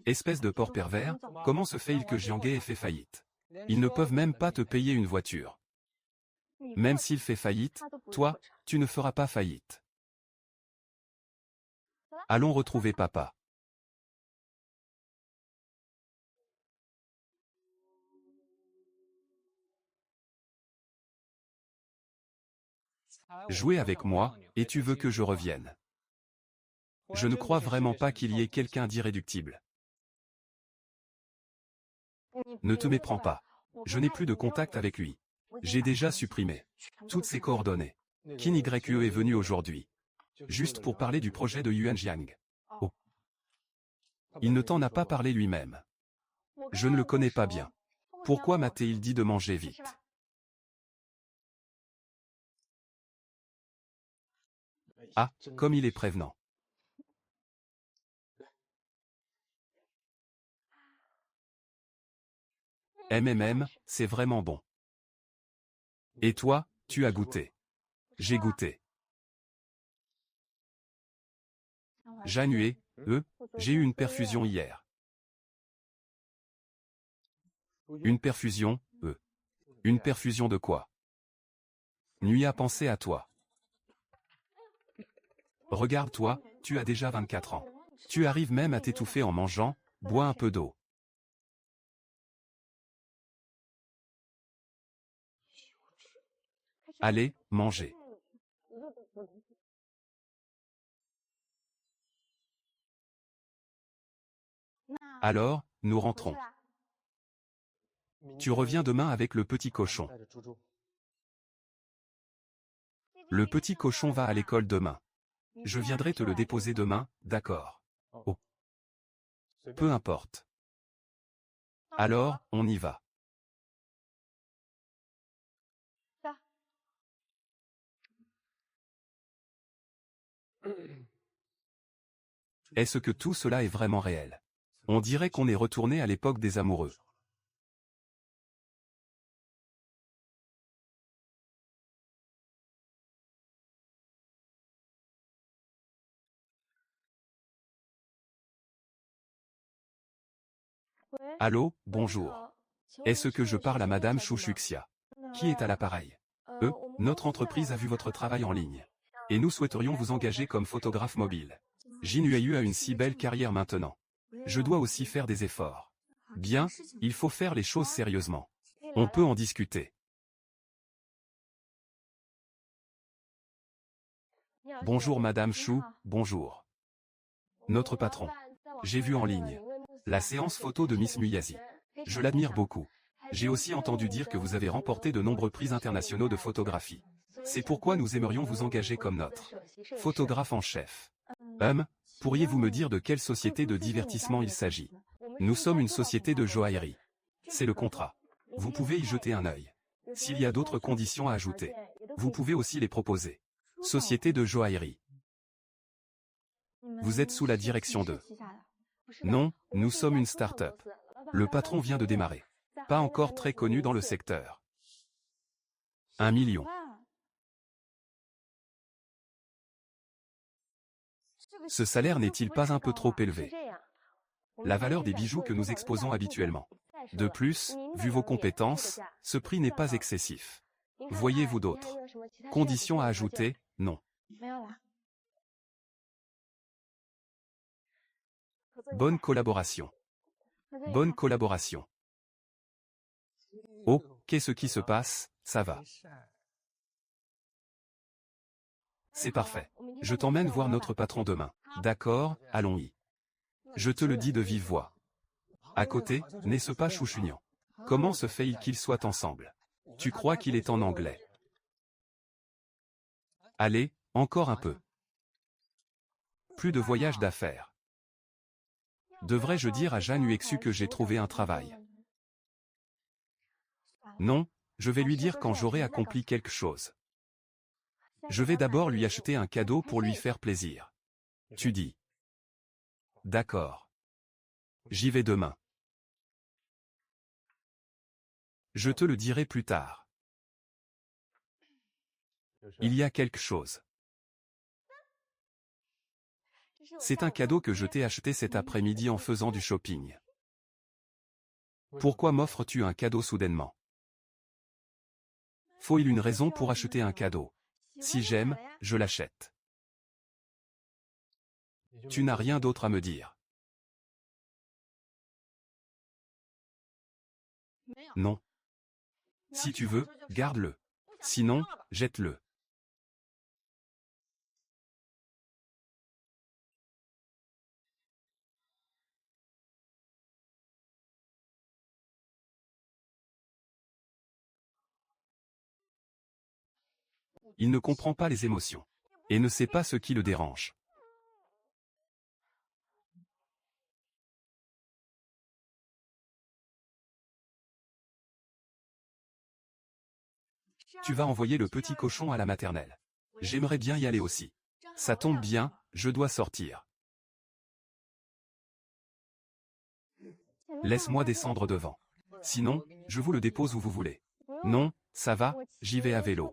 Espèce de porc pervers, comment se fait-il que Jianghe ait fait faillite? Ils ne peuvent même pas te payer une voiture. Même s'il fait faillite, toi, tu ne feras pas faillite. Allons retrouver papa. Jouer avec moi, et tu veux que je revienne. Je ne crois vraiment pas qu'il y ait quelqu'un d'irréductible. Ne te méprends pas. Je n'ai plus de contact avec lui. J'ai déjà supprimé toutes ses coordonnées. Qin YE est venu aujourd'hui. Juste pour parler du projet de Yuan Jiang. Oh. Il ne t'en a pas parlé lui-même. Je ne le connais pas bien. Pourquoi m'a-t-il dit de manger vite? Ah, comme il est prévenant. C'est vraiment bon. Et toi, tu as goûté? J'ai goûté. Januet, j'ai eu une perfusion hier. Une perfusion, Une perfusion de quoi? Nuit a pensé à toi. Regarde-toi, tu as déjà 24 ans. Tu arrives même à t'étouffer en mangeant, bois un peu d'eau. Allez, mangez. Alors, nous rentrons. Tu reviens demain avec le petit cochon. Le petit cochon va à l'école demain. Je viendrai te le déposer demain, d'accord? Oh. Peu importe. Alors, on y va. Est-ce que tout cela est vraiment réel? On dirait qu'on est retourné à l'époque des amoureux. Allô, bonjour. Est-ce que je parle à Madame Chouchuxia? Qui est à l'appareil? Notre entreprise a vu votre travail en ligne. Et nous souhaiterions vous engager comme photographe mobile. Jinuayu a une si belle carrière maintenant. Je dois aussi faire des efforts. Bien, il faut faire les choses sérieusement. On peut en discuter. Bonjour Madame Chou, bonjour. Notre patron. J'ai vu en ligne la séance photo de Miss Muyazi. Je l'admire beaucoup. J'ai aussi entendu dire que vous avez remporté de nombreux prix internationaux de photographie. C'est pourquoi nous aimerions vous engager comme notre photographe en chef. Pourriez-vous me dire de quelle société de divertissement il s'agit? Nous sommes une société de joaillerie. C'est le contrat. Vous pouvez y jeter un œil. S'il y a d'autres conditions à ajouter, vous pouvez aussi les proposer. Société de joaillerie. Vous êtes sous la direction de... Non, nous sommes une start-up. Le patron vient de démarrer. Pas encore très connu dans le secteur. 1 million. Ce salaire n'est-il pas un peu trop élevé? La valeur des bijoux que nous exposons habituellement. De plus, vu vos compétences, ce prix n'est pas excessif. Voyez-vous d'autres conditions à ajouter? Non. Bonne collaboration. Bonne collaboration. Oh, qu'est-ce qui se passe? Ça va. C'est parfait. Je t'emmène voir notre patron demain. D'accord, allons-y. Je te le dis de vive voix. À côté, n'est-ce pas Chouchunian? Comment se fait-il qu'ils soient ensemble? Tu crois qu'il est en anglais? Allez, encore un peu. Plus de voyage d'affaires. Devrais-je dire à Jeanne Uexu que j'ai trouvé un travail? Non, je vais lui dire quand j'aurai accompli quelque chose. Je vais d'abord lui acheter un cadeau pour lui faire plaisir. Tu dis. D'accord. J'y vais demain. Je te le dirai plus tard. Il y a quelque chose. C'est un cadeau que je t'ai acheté cet après-midi en faisant du shopping. Pourquoi m'offres-tu un cadeau soudainement? Faut-il une raison pour acheter un cadeau? Si j'aime, je l'achète. Tu n'as rien d'autre à me dire. Non. Si tu veux, garde-le. Sinon, jette-le. Il ne comprend pas les émotions. Et ne sait pas ce qui le dérange. Tu vas envoyer le petit cochon à la maternelle. J'aimerais bien y aller aussi. Ça tombe bien, je dois sortir. Laisse-moi descendre devant. Sinon, je vous le dépose où vous voulez. Non, ça va, j'y vais à vélo.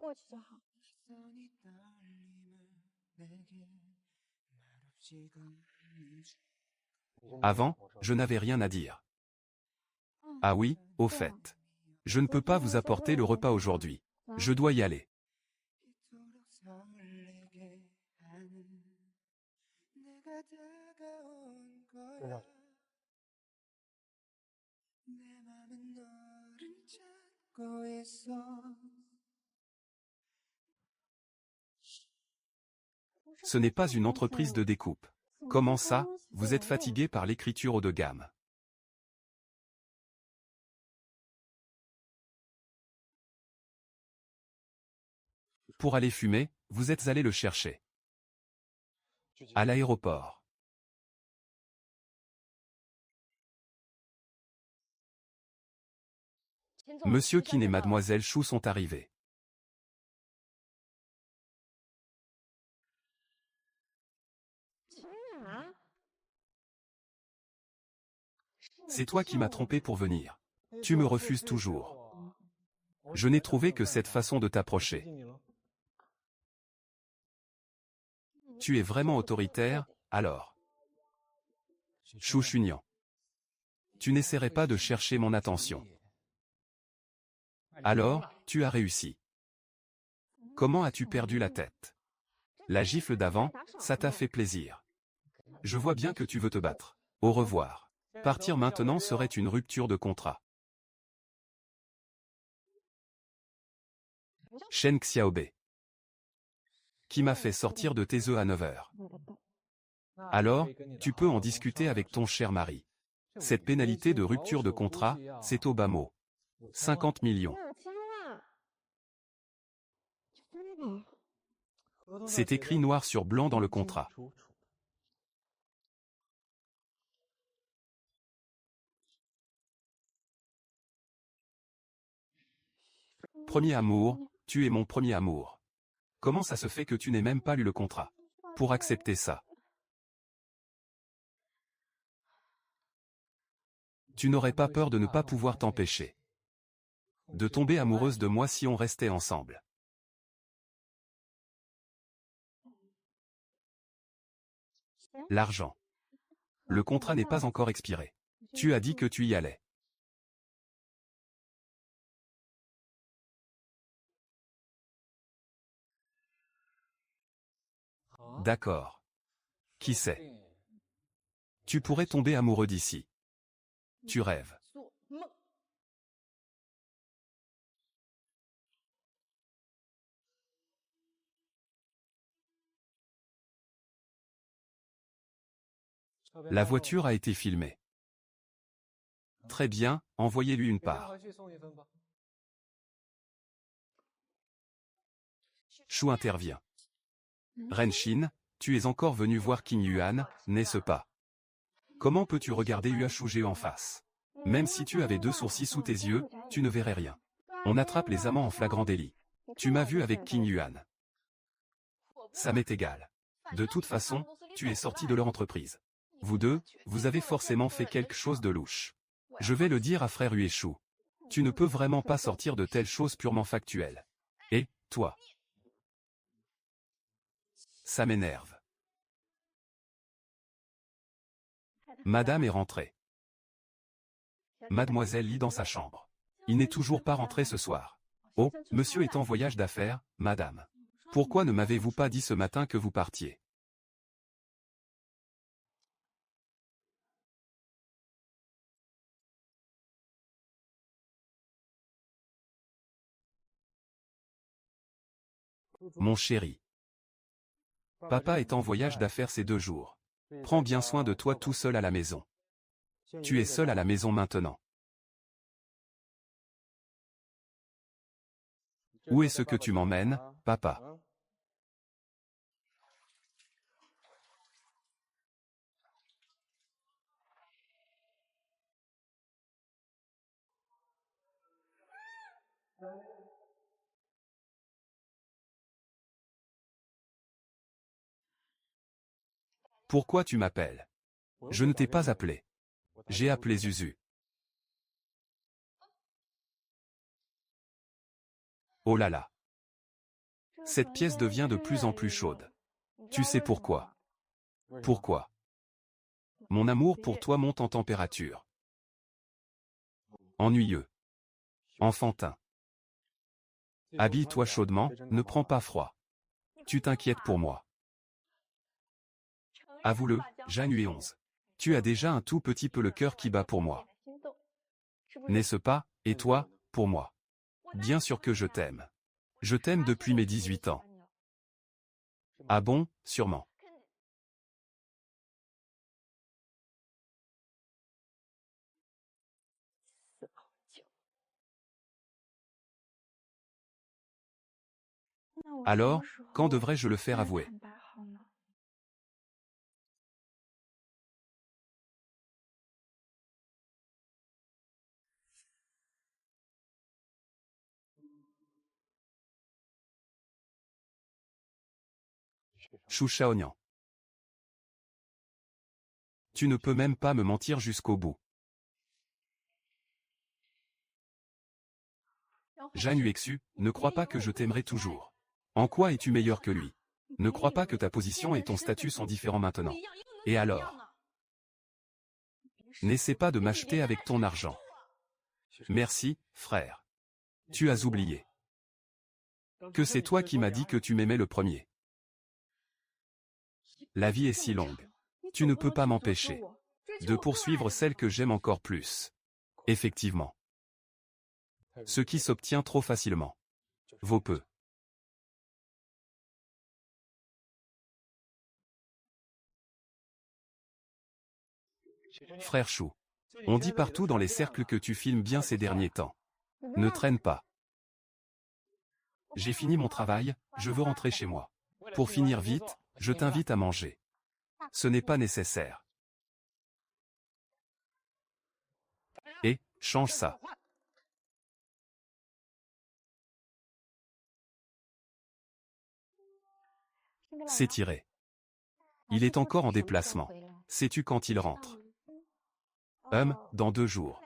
Avant, je n'avais rien à dire. Ah oui, au fait. Je ne peux pas vous apporter le repas aujourd'hui. Je dois y aller. Ce n'est pas une entreprise de découpe. Comment ça, vous êtes fatigué par l'écriture haut de gamme? Pour aller fumer, vous êtes allé le chercher. À l'aéroport. Monsieur Kin et Mademoiselle Chou sont arrivés. C'est toi qui m'as trompé pour venir. Tu me refuses toujours. Je n'ai trouvé que cette façon de t'approcher. Tu es vraiment autoritaire, alors. Chou Chunian. Tu n'essaierais pas de chercher mon attention. Alors, tu as réussi. Comment as-tu perdu la tête? La gifle d'avant, ça t'a fait plaisir. Je vois bien que tu veux te battre. Au revoir. Partir maintenant serait une rupture de contrat. Shen Xiaobe. Qui m'a fait sortir de tes œufs à 9 heures. Alors, tu peux en discuter avec ton cher mari. Cette pénalité de rupture de contrat, c'est au bas mot. 50 millions. C'est écrit noir sur blanc dans le contrat. Premier amour, tu es mon premier amour. Comment ça se fait que tu n'aies même pas lu le contrat? Pour accepter ça. Tu n'aurais pas peur de ne pas pouvoir t'empêcher de tomber amoureuse de moi si on restait ensemble. L'argent. Le contrat n'est pas encore expiré. Tu as dit que tu y allais. D'accord. Qui sait? Tu pourrais tomber amoureux d'ici. Tu rêves. La voiture a été filmée. Très bien, envoyez-lui une part. Chou intervient. Renshin, tu es encore venu voir Qin Yuan, n'est-ce pas? Comment peux-tu regarder Yuashuge en face? Même si tu avais deux sourcils sous tes yeux, tu ne verrais rien. On attrape les amants en flagrant délit. Tu m'as vu avec Qin Yuan. Ça m'est égal. De toute façon, tu es sorti de leur entreprise. Vous deux, vous avez forcément fait quelque chose de louche. Je vais le dire à frère Ueshu. Tu ne peux vraiment pas sortir de telles choses purement factuelles. Et, toi? Ça m'énerve. Madame est rentrée. Mademoiselle lit dans sa chambre. Il n'est toujours pas rentré ce soir. Oh, monsieur est en voyage d'affaires, madame. Pourquoi ne m'avez-vous pas dit ce matin que vous partiez? Mon chéri. Papa est en voyage d'affaires ces 2 jours. Prends bien soin de toi tout seul à la maison. Tu es seul à la maison maintenant. Où est-ce que tu m'emmènes, papa? Pourquoi tu m'appelles? Je ne t'ai pas appelé. J'ai appelé Zuzu. Oh là là. Cette pièce devient de plus en plus chaude. Tu sais pourquoi? Pourquoi? Mon amour pour toi monte en température. Ennuyeux. Enfantin. Habille-toi chaudement, ne prends pas froid. Tu t'inquiètes pour moi. Avoue-le, Januet 11. Tu as déjà un tout petit peu le cœur qui bat pour moi. N'est-ce pas, et toi, pour moi? Bien sûr que je t'aime. Je t'aime depuis mes 18 ans. Ah bon, sûrement. Alors, quand devrais-je le faire avouer? Chou Chaognant. Tu ne peux même pas me mentir jusqu'au bout. Jeanne Uexu, ne crois pas que je t'aimerai toujours. En quoi es-tu meilleur que lui? Ne crois pas que ta position et ton statut sont différents maintenant. Et alors? N'essaie pas de m'acheter avec ton argent. Merci, frère. Tu as oublié que c'est toi qui m'as dit que tu m'aimais le premier. La vie est si longue. Tu ne peux pas m'empêcher de poursuivre celle que j'aime encore plus. Effectivement. Ce qui s'obtient trop facilement vaut peu. Frère Chou. On dit partout dans les cercles que tu filmes bien ces derniers temps. Ne traîne pas. J'ai fini mon travail, je veux rentrer chez moi. Pour finir vite, je t'invite à manger. Ce n'est pas nécessaire. Et, change ça. C'est tiré. Il est encore en déplacement. Sais-tu quand il rentre? Dans 2 jours.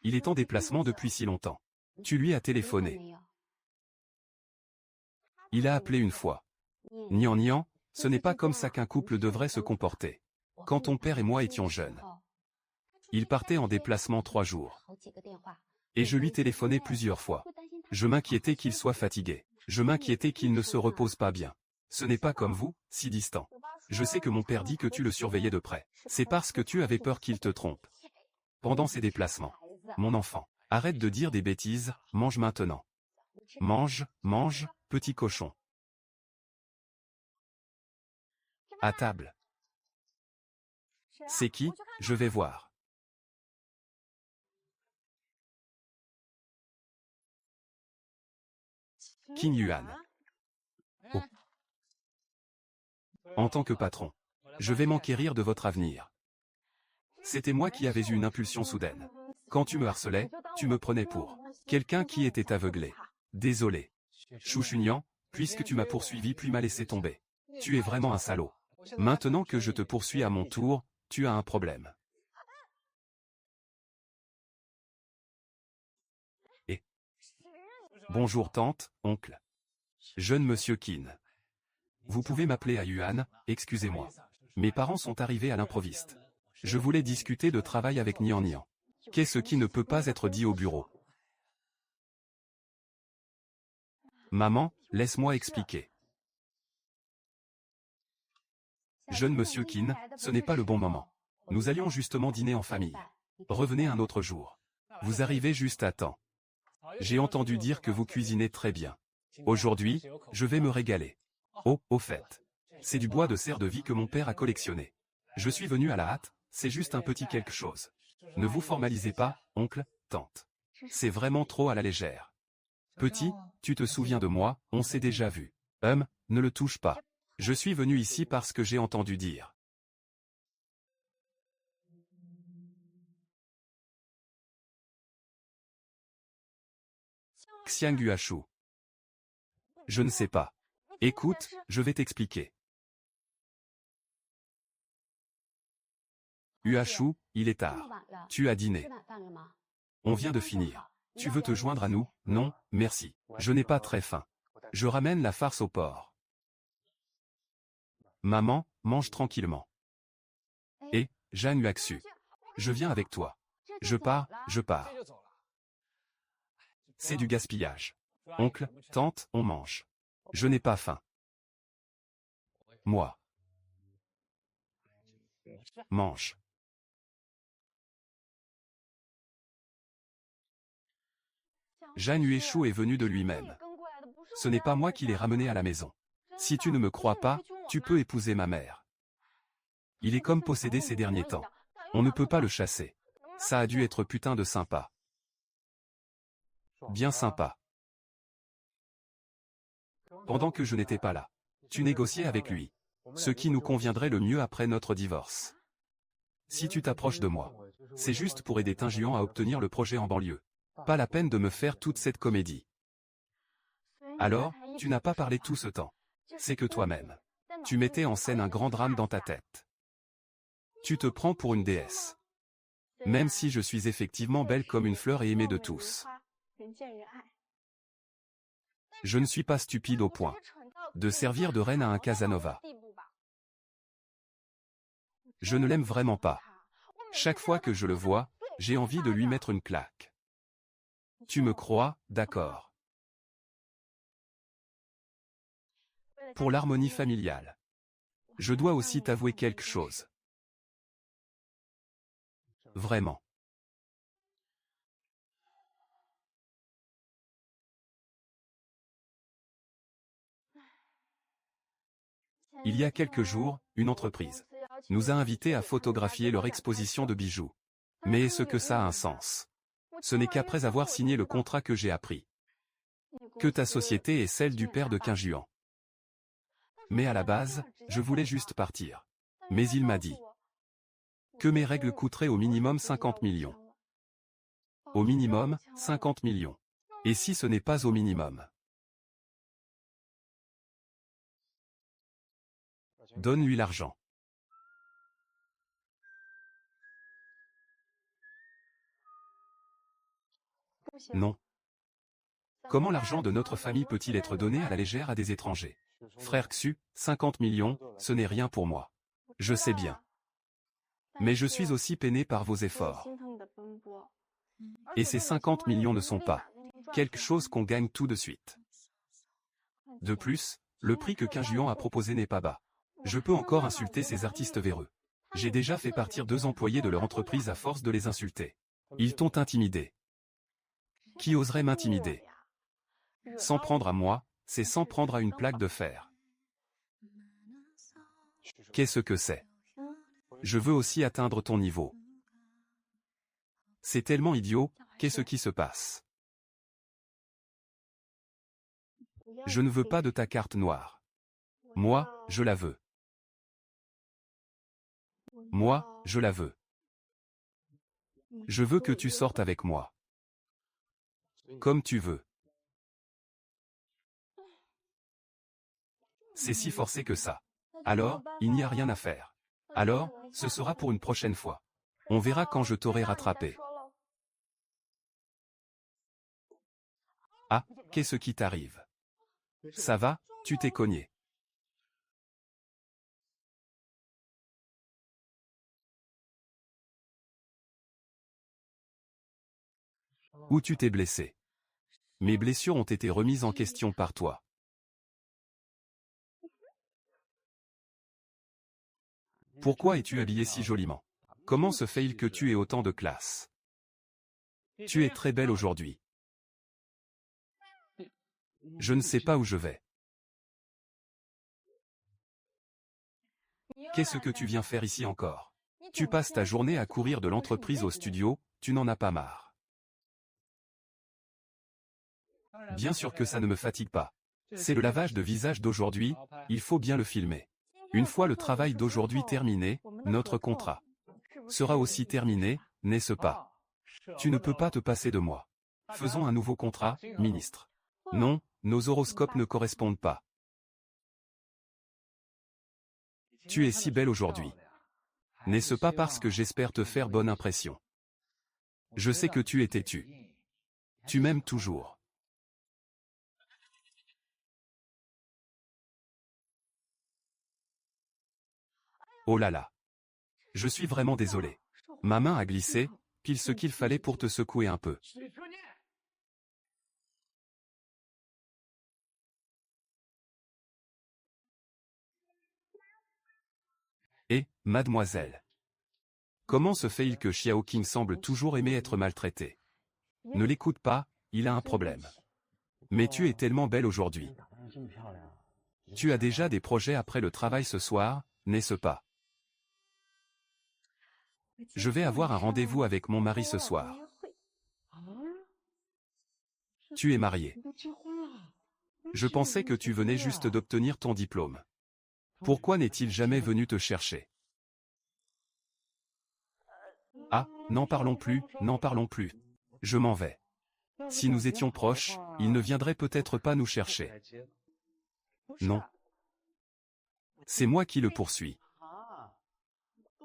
Il est en déplacement depuis si longtemps. Tu lui as téléphoné. Il a appelé une fois. Nian Nian, ce n'est pas comme ça qu'un couple devrait se comporter. Quand ton père et moi étions jeunes. Il partait en déplacement 3 jours. Et je lui téléphonais plusieurs fois. Je m'inquiétais qu'il soit fatigué. Je m'inquiétais qu'il ne se repose pas bien. Ce n'est pas comme vous, si distant. Je sais que mon père dit que tu le surveillais de près. C'est parce que tu avais peur qu'il te trompe. Pendant ses déplacements. Mon enfant, arrête de dire des bêtises, mange maintenant. Mange, mange, petit cochon. À table. C'est qui? Je vais voir. Qin Yuan. Oh. En tant que patron, je vais m'enquérir de votre avenir. C'était moi qui avais eu une impulsion soudaine. Quand tu me harcelais, tu me prenais pour quelqu'un qui était aveuglé. Désolé. Chouchunian, puisque tu m'as poursuivi puis m'as laissé tomber. Tu es vraiment un salaud. Maintenant que je te poursuis à mon tour, tu as un problème. Et bonjour tante, oncle. Jeune monsieur Qin. Vous pouvez m'appeler à Yuan, excusez-moi. Mes parents sont arrivés à l'improviste. Je voulais discuter de travail avec Nian Nian. Qu'est-ce qui ne peut pas être dit au bureau? Maman, laisse-moi expliquer. Jeune monsieur Qin, ce n'est pas le bon moment. Nous allions justement dîner en famille. Revenez un autre jour. Vous arrivez juste à temps. J'ai entendu dire que vous cuisinez très bien. Aujourd'hui, je vais me régaler. Oh, au fait. C'est du bois de cerf de vie que mon père a collectionné. Je suis venu à la hâte, c'est juste un petit quelque chose. Ne vous formalisez pas, oncle, tante. C'est vraiment trop à la légère. Petit, tu te souviens de moi, on s'est déjà vu. Ne le touche pas. Je suis venu ici parce que j'ai entendu dire. Xiang Yuashu. Je ne sais pas. Écoute, je vais t'expliquer. Huachou, il est tard. Tu as dîné. On vient de finir. Tu veux te joindre à nous? Non, merci. Je n'ai pas très faim. Je ramène la farce au porc. Maman, mange tranquillement. Et, Jeanne Huaxu. Je viens avec toi. Je pars. C'est du gaspillage. Oncle, tante, on mange. Je n'ai pas faim. Moi. Mange. Jeanne Huaxu est venu de lui-même. Ce n'est pas moi qui l'ai ramené à la maison. Si tu ne me crois pas, tu peux épouser ma mère. Il est comme possédé ces derniers temps. On ne peut pas le chasser. Ça a dû être putain de sympa. Bien sympa. Pendant que je n'étais pas là. Tu négociais avec lui. Ce qui nous conviendrait le mieux après notre divorce. Si tu t'approches de moi, c'est juste pour aider Tinjuan à obtenir le projet en banlieue. Pas la peine de me faire toute cette comédie. Alors, tu n'as pas parlé tout ce temps. C'est que toi-même. Tu mettais en scène un grand drame dans ta tête. Tu te prends pour une déesse. Même si je suis effectivement belle comme une fleur et aimée de tous. Je ne suis pas stupide au point de servir de reine à un Casanova. Je ne l'aime vraiment pas. Chaque fois que je le vois, j'ai envie de lui mettre une claque. Tu me crois, d'accord. Pour l'harmonie familiale. Je dois aussi t'avouer quelque chose. Vraiment. Il y a quelques jours, une entreprise nous a invités à photographier leur exposition de bijoux. Mais est-ce que ça a un sens? Ce n'est qu'après avoir signé le contrat que j'ai appris que ta société est celle du père de Tinjuan. Mais à la base, je voulais juste partir. Mais il m'a dit que mes règles coûteraient au minimum 50 millions. Au minimum, 50 millions. Et si ce n'est pas au minimum? Donne-lui l'argent. Non. Comment l'argent de notre famille peut-il être donné à la légère à des étrangers? Frère Xu, 50 millions, ce n'est rien pour moi. Je sais bien. Mais je suis aussi peiné par vos efforts. Et ces 50 millions ne sont pas quelque chose qu'on gagne tout de suite. De plus, le prix que Tinjuan a proposé n'est pas bas. Je peux encore insulter ces artistes véreux. J'ai déjà fait partir 2 employés de leur entreprise à force de les insulter. Ils t'ont intimidé. Qui oserait m'intimider? S'en prendre à moi, c'est s'en prendre à une plaque de fer. Qu'est-ce que c'est? Je veux aussi atteindre ton niveau. C'est tellement idiot, qu'est-ce qui se passe? Je ne veux pas de ta carte noire. Moi, je la veux. Moi, je la veux. Je veux que tu sortes avec moi. Comme tu veux. C'est si forcé que ça. Alors, il n'y a rien à faire. Alors, ce sera pour une prochaine fois. On verra quand je t'aurai rattrapé. Ah, qu'est-ce qui t'arrive? Ça va, tu t'es cogné. Ou tu t'es blessé. Mes blessures ont été remises en question par toi. Pourquoi es-tu habillé si joliment? Comment se fait-il que tu aies autant de classe? Tu es très belle aujourd'hui. Je ne sais pas où je vais. Qu'est-ce que tu viens faire ici encore? Tu passes ta journée à courir de l'entreprise au studio, tu n'en as pas marre. Bien sûr que ça ne me fatigue pas. C'est le lavage de visage d'aujourd'hui, il faut bien le filmer. Une fois le travail d'aujourd'hui terminé, notre contrat sera aussi terminé, n'est-ce pas? Tu ne peux pas te passer de moi. Faisons un nouveau contrat, ministre. Non, nos horoscopes ne correspondent pas. Tu es si belle aujourd'hui. N'est-ce pas parce que j'espère te faire bonne impression? Je sais que tu es têtu. Tu m'aimes toujours. Oh là là. Je suis vraiment désolé. Ma main a glissé, pile ce qu'il fallait pour te secouer un peu. Et, mademoiselle. Comment se fait-il que Xiao Qing semble toujours aimer être maltraité? Ne l'écoute pas, il a un problème. Mais tu es tellement belle aujourd'hui. Tu as déjà des projets après le travail ce soir, n'est-ce pas? Je vais avoir un rendez-vous avec mon mari ce soir. Tu es marié. Je pensais que tu venais juste d'obtenir ton diplôme. Pourquoi n'est-il jamais venu te chercher? Ah, n'en parlons plus, n'en parlons plus. Je m'en vais. Si nous étions proches, il ne viendrait peut-être pas nous chercher. Non. C'est moi qui le poursuis.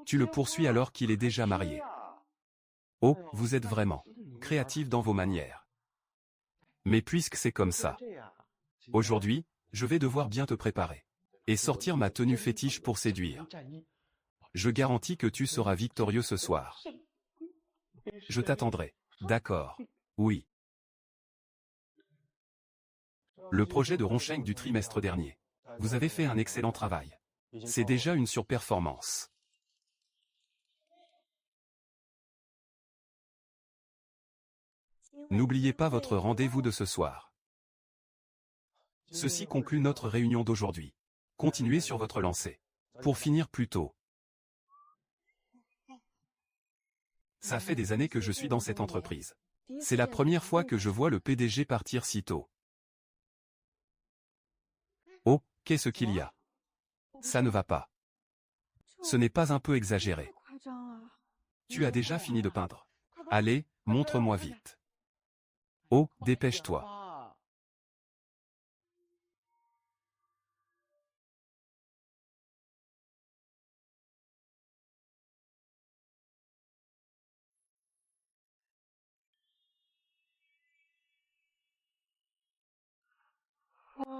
Tu le poursuis alors qu'il est déjà marié. Oh, vous êtes vraiment créatif dans vos manières. Mais puisque c'est comme ça. Aujourd'hui, je vais devoir bien te préparer. Et sortir ma tenue fétiche pour séduire. Je garantis que tu seras victorieux ce soir. Je t'attendrai. D'accord. Oui. Le projet de Ronsheng du trimestre dernier. Vous avez fait un excellent travail. C'est déjà une surperformance. N'oubliez pas votre rendez-vous de ce soir. Ceci conclut notre réunion d'aujourd'hui. Continuez sur votre lancée. Pour finir plus tôt. Ça fait des années que je suis dans cette entreprise. C'est la première fois que je vois le PDG partir si tôt. Oh, qu'est-ce qu'il y a? Ça ne va pas. Ce n'est pas un peu exagéré. Tu as déjà fini de peindre. Allez, montre-moi vite. Oh, dépêche-toi.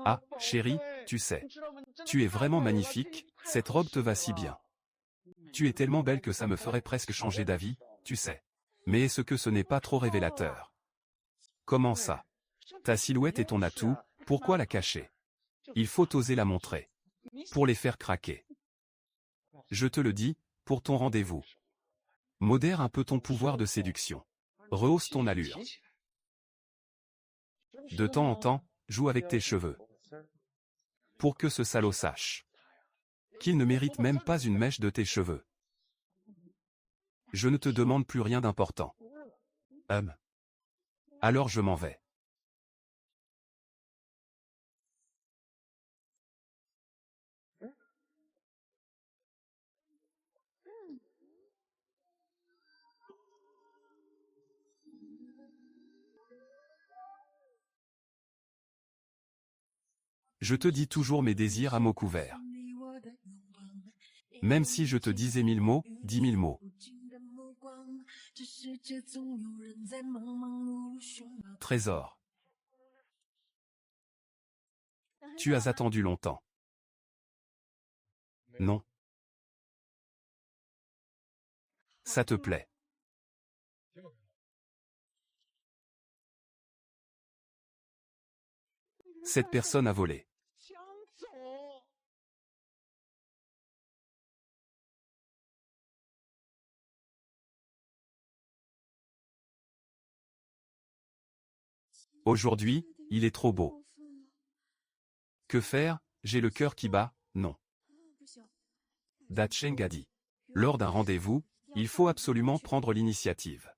Ah, chérie, tu sais. Tu es vraiment magnifique, cette robe te va si bien. Tu es tellement belle que ça me ferait presque changer d'avis, tu sais. Mais est-ce que ce n'est pas trop révélateur? Comment ça? Ta silhouette est ton atout, pourquoi la cacher? Il faut oser la montrer. Pour les faire craquer. Je te le dis, pour ton rendez-vous. Modère un peu ton pouvoir de séduction. Rehausse ton allure. De temps en temps, joue avec tes cheveux. Pour que ce salaud sache qu'il ne mérite même pas une mèche de tes cheveux. Je ne te demande plus rien d'important. Alors je m'en vais. Je te dis toujours mes désirs à mots couverts. Même si je te disais 1000 mots, 10 000 mots. Trésor. Tu as attendu longtemps. Non. Ça te plaît. Cette personne a volé. Aujourd'hui, il est trop beau. Que faire? J'ai le cœur qui bat, non. Dacheng a dit. Lors d'un rendez-vous, il faut absolument prendre l'initiative.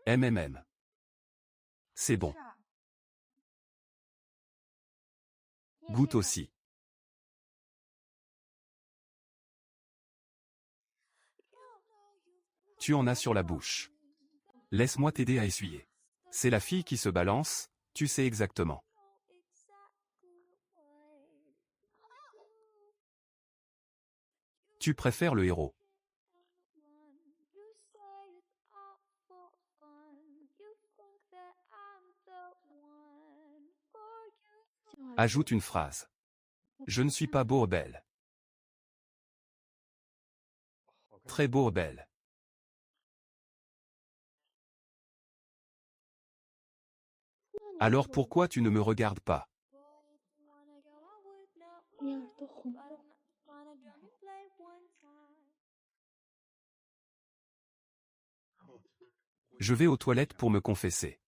MMM. C'est bon. Goûte aussi. Tu en as sur la bouche. Laisse-moi t'aider à essuyer. C'est la fille qui se balance, tu sais exactement. Tu préfères le héros. Ajoute une phrase. Je ne suis pas beau ou belle. Très beau ou belle. Alors pourquoi tu ne me regardes pas? Je vais aux toilettes pour me confesser.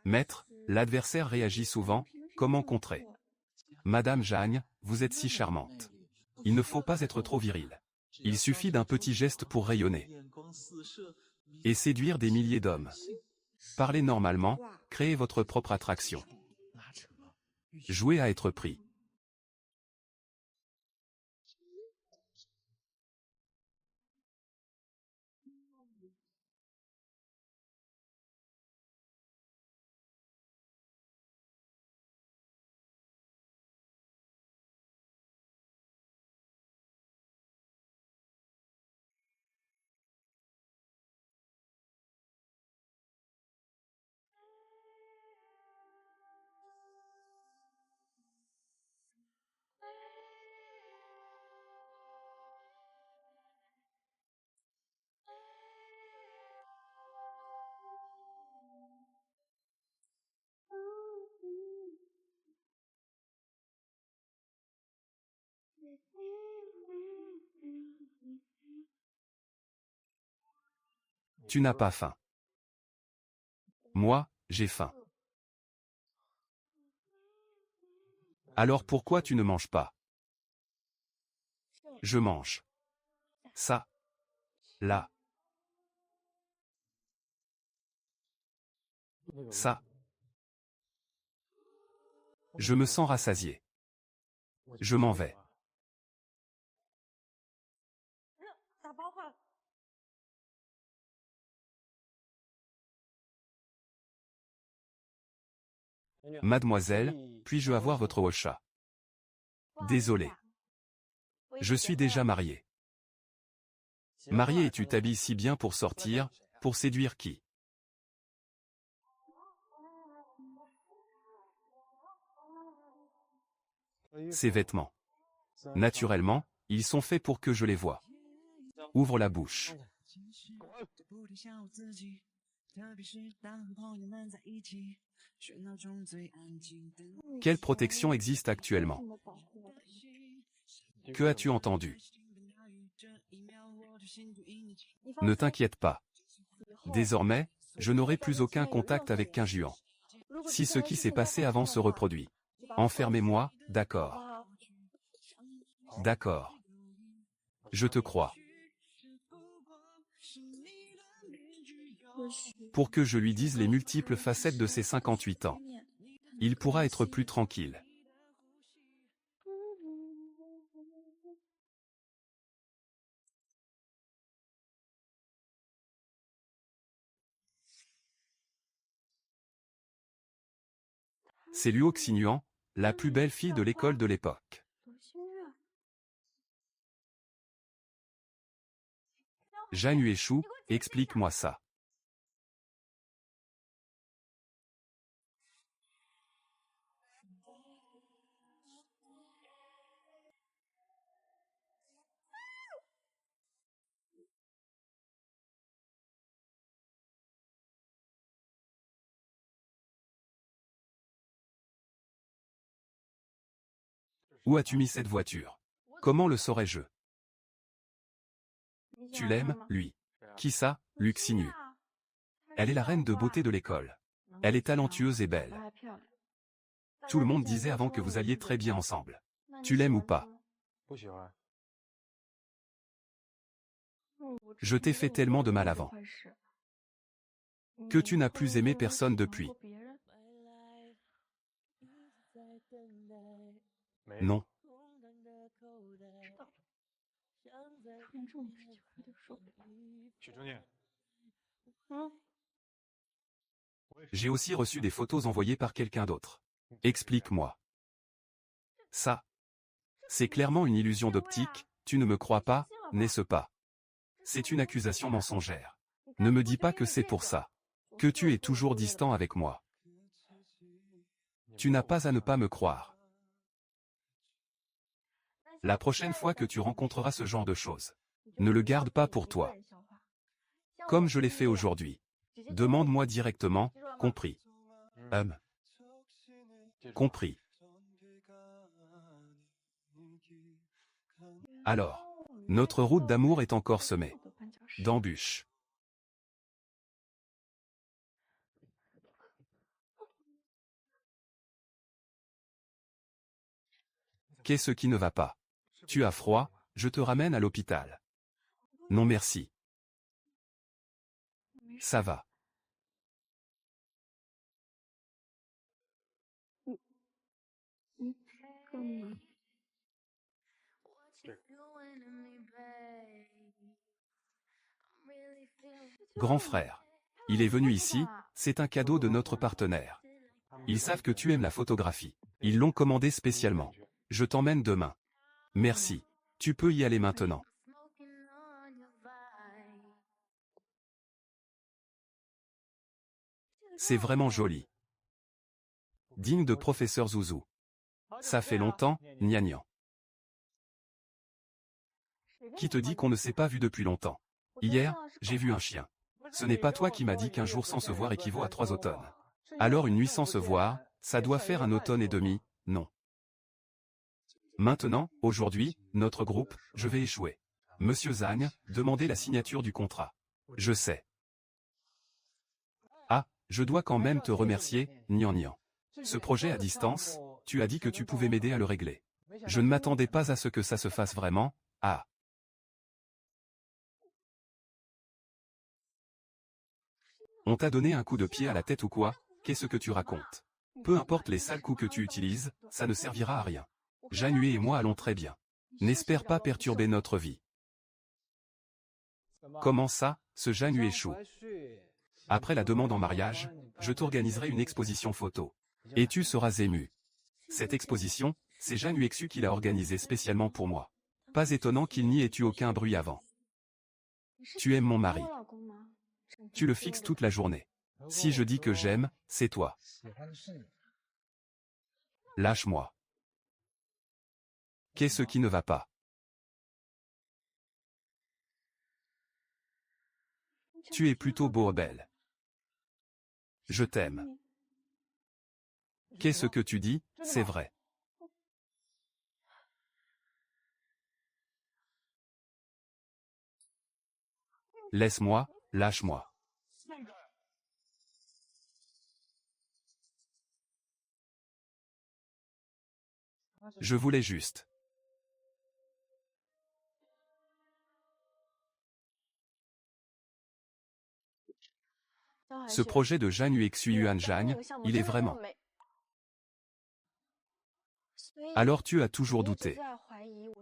Maître, l'adversaire réagit souvent, comment contrer? Madame Jagne, vous êtes si charmante. Il ne faut pas être trop viril. Il suffit d'un petit geste pour rayonner. Et séduire des milliers d'hommes. Parlez normalement, créez votre propre attraction. Jouez à être pris. Tu n'as pas faim. Moi, j'ai faim. Alors pourquoi tu ne manges pas? Je mange. Ça. Là. Ça. Je me sens rassasié. Je m'en vais. Mademoiselle, puis-je avoir votre ocha? Désolé. Je suis déjà marié. Marié et tu t'habilles si bien pour sortir, pour séduire qui? Ces vêtements. Naturellement, ils sont faits pour que je les voie. Ouvre la bouche. Quelle protection existe actuellement? Que as-tu entendu? Ne t'inquiète pas. Désormais, je n'aurai plus aucun contact avec qu'un Juan. Si ce qui s'est passé avant se reproduit. Enfermez-moi, d'accord. D'accord. Je te crois. Pour que je lui dise les multiples facettes de ses 58 ans. Il pourra être plus tranquille. C'est Luo Xinyuan, la plus belle fille de l'école de l'époque. Zhang Yueshu, explique-moi ça. Où as-tu mis cette voiture? Comment le saurais-je? Tu l'aimes, lui. Qui ça? Luc Xinyu. Elle est la reine de beauté de l'école. Elle est talentueuse et belle. Tout le monde disait avant que vous alliez très bien ensemble. Tu l'aimes ou pas? Je t'ai fait tellement de mal avant. Que tu n'as plus aimé personne depuis. Non. J'ai aussi reçu des photos envoyées par quelqu'un d'autre. Explique-moi. Ça. C'est clairement une illusion d'optique, tu ne me crois pas, n'est-ce pas? C'est une accusation mensongère. Ne me dis pas que c'est pour ça. Que tu es toujours distant avec moi. Tu n'as pas à ne pas me croire. La prochaine fois que tu rencontreras ce genre de choses, ne le garde pas pour toi. Comme je l'ai fait aujourd'hui. Demande-moi directement, compris. Compris. Alors, notre route d'amour est encore semée d'embûches. Qu'est-ce qui ne va pas? Tu as froid, je te ramène à l'hôpital. Non merci. Ça va. Grand frère. Il est venu ici, c'est un cadeau de notre partenaire. Ils savent que tu aimes la photographie. Ils l'ont commandé spécialement. Je t'emmène demain. Merci. Tu peux y aller maintenant. C'est vraiment joli. Digne de professeur Zouzou. Ça fait longtemps, gnagnan. Qui te dit qu'on ne s'est pas vu depuis longtemps? Hier, j'ai vu un chien. Ce n'est pas toi qui m'as dit qu'un jour sans se voir équivaut à 3 automnes. Alors une nuit sans se voir, ça doit faire un automne et demi, non. Maintenant, aujourd'hui, notre groupe, je vais échouer. Monsieur Zhang, demandez la signature du contrat. Je sais. Ah, je dois quand même te remercier, gnangnan. Ce projet à distance, tu as dit que tu pouvais m'aider à le régler. Je ne m'attendais pas à ce que ça se fasse vraiment, ah. On t'a donné un coup de pied à la tête ou quoi? Qu'est-ce que tu racontes? Peu importe les sales coups que tu utilises, ça ne servira à rien. Janue et moi allons très bien. N'espère pas perturber notre vie. Comment ça, ce Janue échoue? Après la demande en mariage, je t'organiserai une exposition photo. Et tu seras ému. Cette exposition, c'est Janue Exu qui l'a organisée spécialement pour moi. Pas étonnant qu'il n'y ait eu aucun bruit avant. Tu aimes mon mari. Tu le fixes toute la journée. Si je dis que j'aime, c'est toi. Lâche-moi. Qu'est-ce qui ne va pas? Tu es plutôt beau belle. Je t'aime. Qu'est-ce que tu dis, c'est vrai. Laisse-moi, lâche-moi. Je voulais juste. Ce projet de Zhang Yuexu Yuan Zhang, il est vraiment. Alors tu as toujours douté.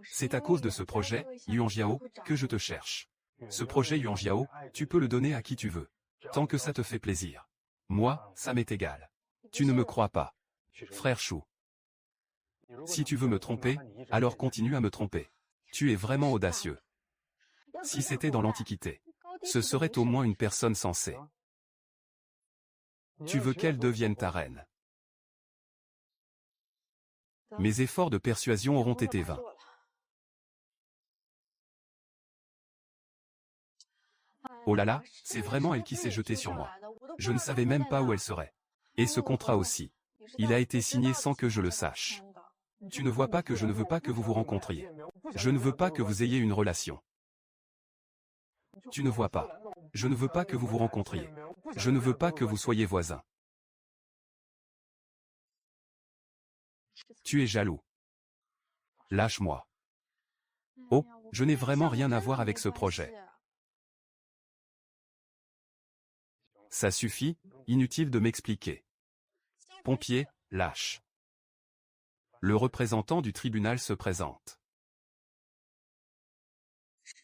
C'est à cause de ce projet, Yuan Jiao, que je te cherche. Ce projet Yuan Jiao, tu peux le donner à qui tu veux. Tant que ça te fait plaisir. Moi, ça m'est égal. Tu ne me crois pas. Frère Chou. Si tu veux me tromper, alors continue à me tromper. Tu es vraiment audacieux. Si c'était dans l'Antiquité, ce serait au moins une personne sensée. Tu veux qu'elle devienne ta reine. Mes efforts de persuasion auront été vains. Oh là là, c'est vraiment elle qui s'est jetée sur moi. Je ne savais même pas où elle serait. Et ce contrat aussi. Il a été signé sans que je le sache. Tu ne vois pas que je ne veux pas que vous vous rencontriez. Je ne veux pas que vous ayez une relation. Tu ne vois pas. Je ne veux pas que vous vous rencontriez. Je ne veux pas que vous soyez voisins. Tu es jaloux. Lâche-moi. Oh, je n'ai vraiment rien à voir avec ce projet. Ça suffit, inutile de m'expliquer. Pompier, lâche. Le représentant du tribunal se présente.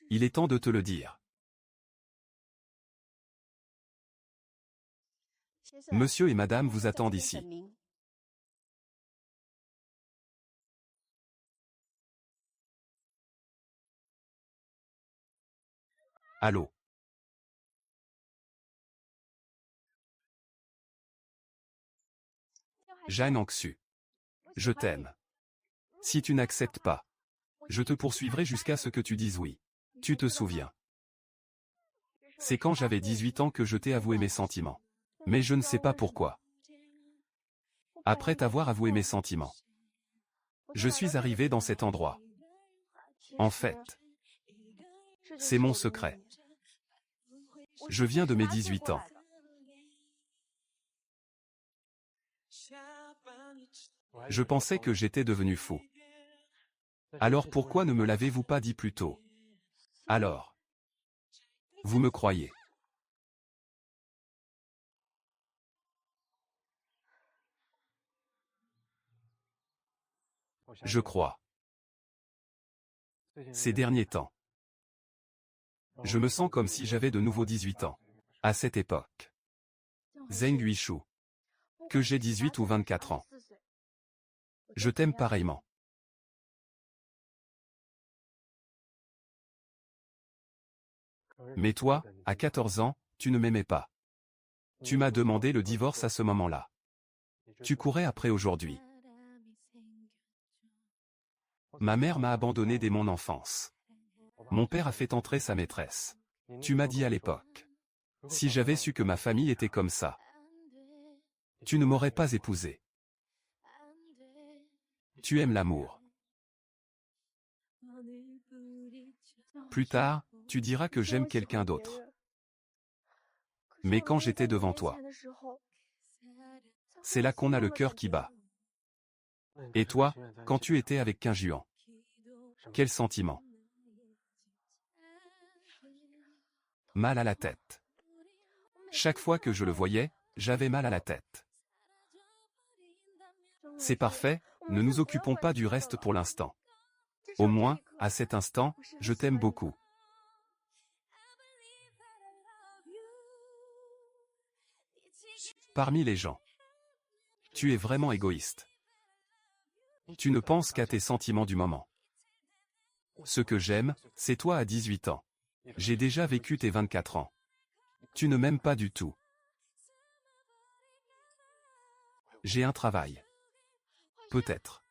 Il est temps de te le dire. Monsieur et madame vous attendent ici. Allô? Jeanne Anxu. Je t'aime. Si tu n'acceptes pas, je te poursuivrai jusqu'à ce que tu dises oui. Tu te souviens? C'est quand j'avais 18 ans que je t'ai avoué mes sentiments. Mais je ne sais pas pourquoi. Après t'avoir avoué mes sentiments, je suis arrivé dans cet endroit. En fait, c'est mon secret. Je viens de mes 18 ans. Je pensais que j'étais devenu fou. Alors pourquoi ne me l'avez-vous pas dit plus tôt? Alors, vous me croyez? Je crois. Ces derniers temps, je me sens comme si j'avais de nouveau 18 ans. À cette époque. Zheng Yuishu. Que j'ai 18 ou 24 ans. Je t'aime pareillement. Mais toi, à 14 ans, tu ne m'aimais pas. Tu m'as demandé le divorce à ce moment-là. Tu courais après aujourd'hui. Ma mère m'a abandonné dès mon enfance. Mon père a fait entrer sa maîtresse. Tu m'as dit à l'époque. Si j'avais su que ma famille était comme ça, tu ne m'aurais pas épousé. Tu aimes l'amour. Plus tard, tu diras que j'aime quelqu'un d'autre. Mais quand j'étais devant toi, c'est là qu'on a le cœur qui bat. Et toi, quand tu étais avec Qin Juan, quel sentiment? Mal à la tête. Chaque fois que je le voyais, j'avais mal à la tête. C'est parfait, ne nous occupons pas du reste pour l'instant. Au moins, à cet instant, je t'aime beaucoup. Parmi les gens, tu es vraiment égoïste. Tu ne penses qu'à tes sentiments du moment. Ce que j'aime, c'est toi à 18 ans. J'ai déjà vécu tes 24 ans. Tu ne m'aimes pas du tout. J'ai un travail. Peut-être.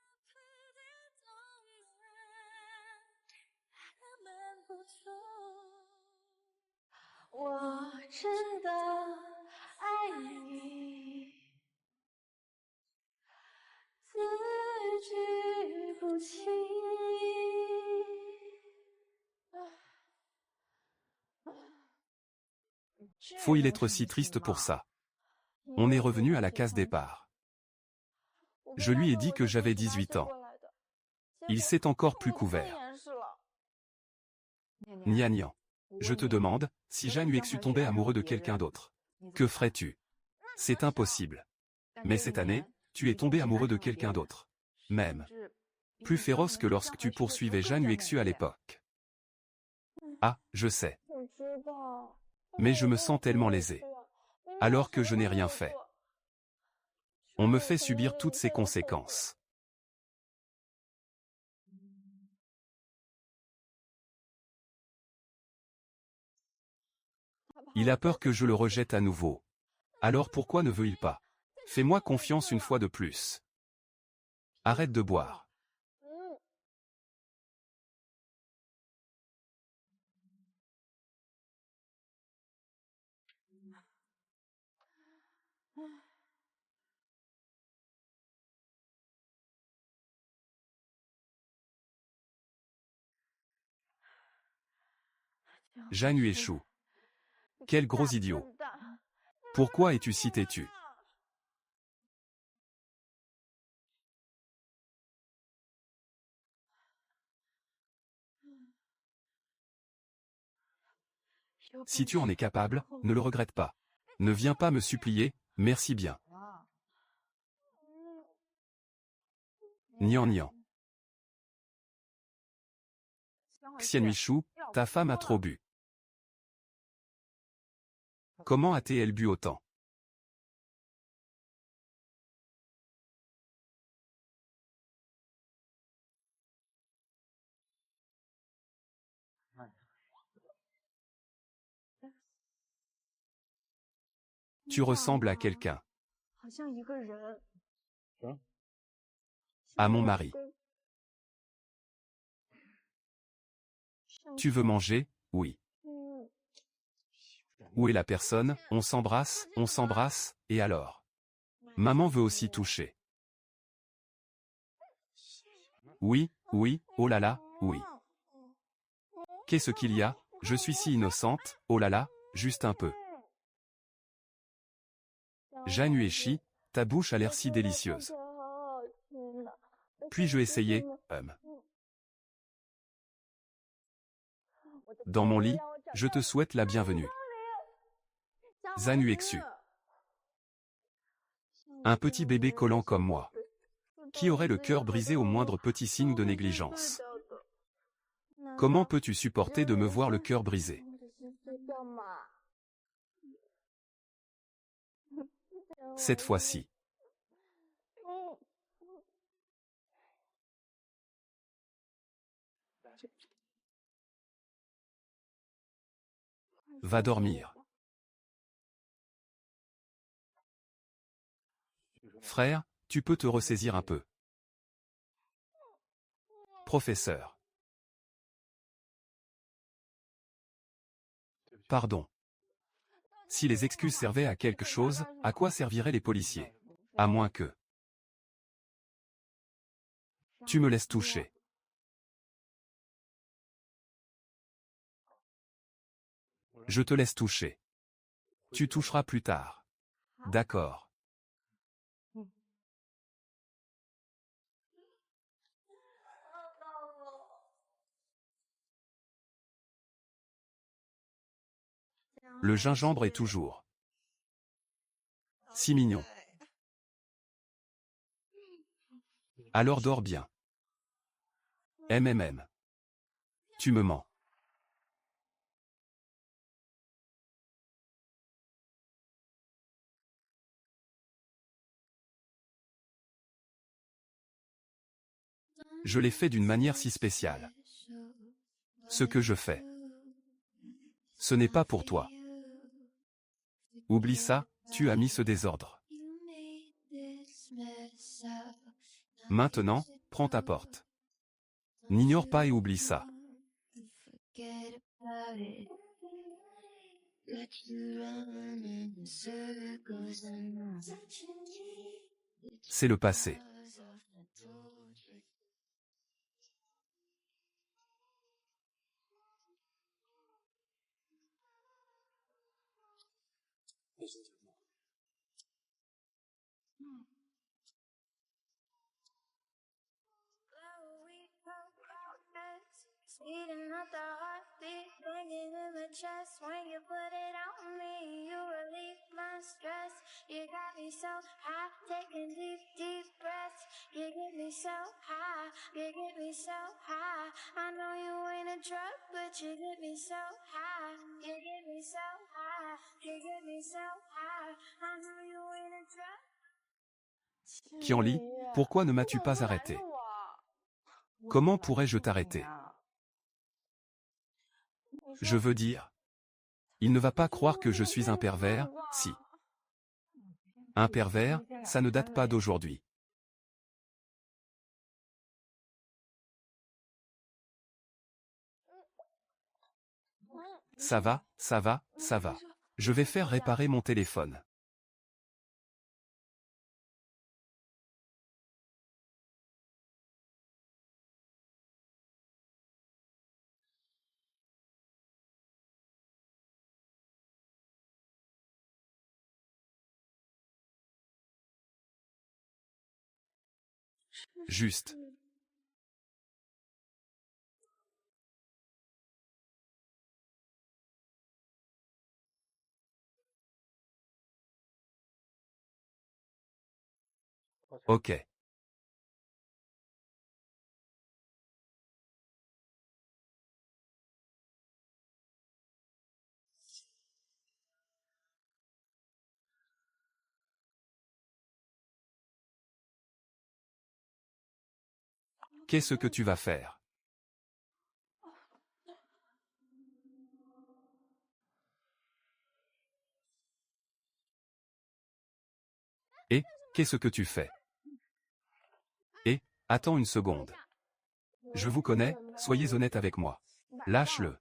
Faut-il être si triste pour ça? On est revenu à la case départ. Je lui ai dit que j'avais 18 ans. Il s'est encore plus couvert. Nian Nian. Je te demande, si Jeanne Yuexu tombait amoureux de quelqu'un d'autre, que ferais-tu? C'est impossible. Mais cette année, tu es tombé amoureux de quelqu'un d'autre. Même. Plus féroce que lorsque tu poursuivais Jeanne Yuexu à l'époque. Ah, je sais. Mais je me sens tellement lésé. Alors que je n'ai rien fait. On me fait subir toutes ces conséquences. Il a peur que je le rejette à nouveau. Alors pourquoi ne veut-il pas? Fais-moi confiance une fois de plus. Arrête de boire. Jeanne Yuexu. Quel gros idiot. Pourquoi es-tu si têtu? Si tu en es capable, ne le regrette pas. Ne viens pas me supplier, merci bien. Nian Nian. Xian Yuexu, ta femme a trop bu. Comment a-t-elle bu autant? Tu ressembles à quelqu'un. 好像一个人。 À mon mari. Tu veux manger? Oui. Où est la personne? On s'embrasse, et alors? Maman veut aussi toucher. Oui, oui, oh là là, oui. Qu'est-ce qu'il y a? Je suis si innocente, oh là là, juste un peu. Janueshi, ta bouche a l'air si délicieuse. Puis-je essayer? Dans mon lit, je te souhaite la bienvenue. Zanuexu. Un petit bébé collant comme moi. Qui aurait le cœur brisé au moindre petit signe de négligence? Comment peux-tu supporter de me voir le cœur brisé? Cette fois-ci. Va dormir. Frère, tu peux te ressaisir un peu. Professeur. Pardon. Si les excuses servaient à quelque chose, à quoi serviraient les policiers? À moins que... Tu me laisses toucher. Je te laisse toucher. Tu toucheras plus tard. D'accord. Le gingembre est toujours si mignon. Alors dors bien. MMM. Tu me mens. Je l'ai fait d'une manière si spéciale. Ce que je fais, ce n'est pas pour toi. Oublie ça, tu as mis ce désordre. Maintenant, prends ta porte. N'ignore pas et oublie ça. C'est le passé. Speeding up the heartbeat, banging in the chest. When you put it on me, you relieve my stress. You got me so high, taking deep, deep breaths. You get me so high, you get me so high. I know you ain't a drug, but you get me so high. You get me so high, you get me so high. I know you ain't a drug. Qianli, pourquoi ne m'as-tu pas arrêté? Comment pourrais-je t'arrêter? Je veux dire, il ne va pas croire que je suis un pervers, si. Un pervers, ça ne date pas d'aujourd'hui. Ça va, ça va, ça va. Je vais faire réparer mon téléphone. Juste. Ok. Qu'est-ce que tu vas faire? Qu'est-ce que tu fais? Et, attends une seconde. Je vous connais, soyez honnête avec moi. Lâche-le.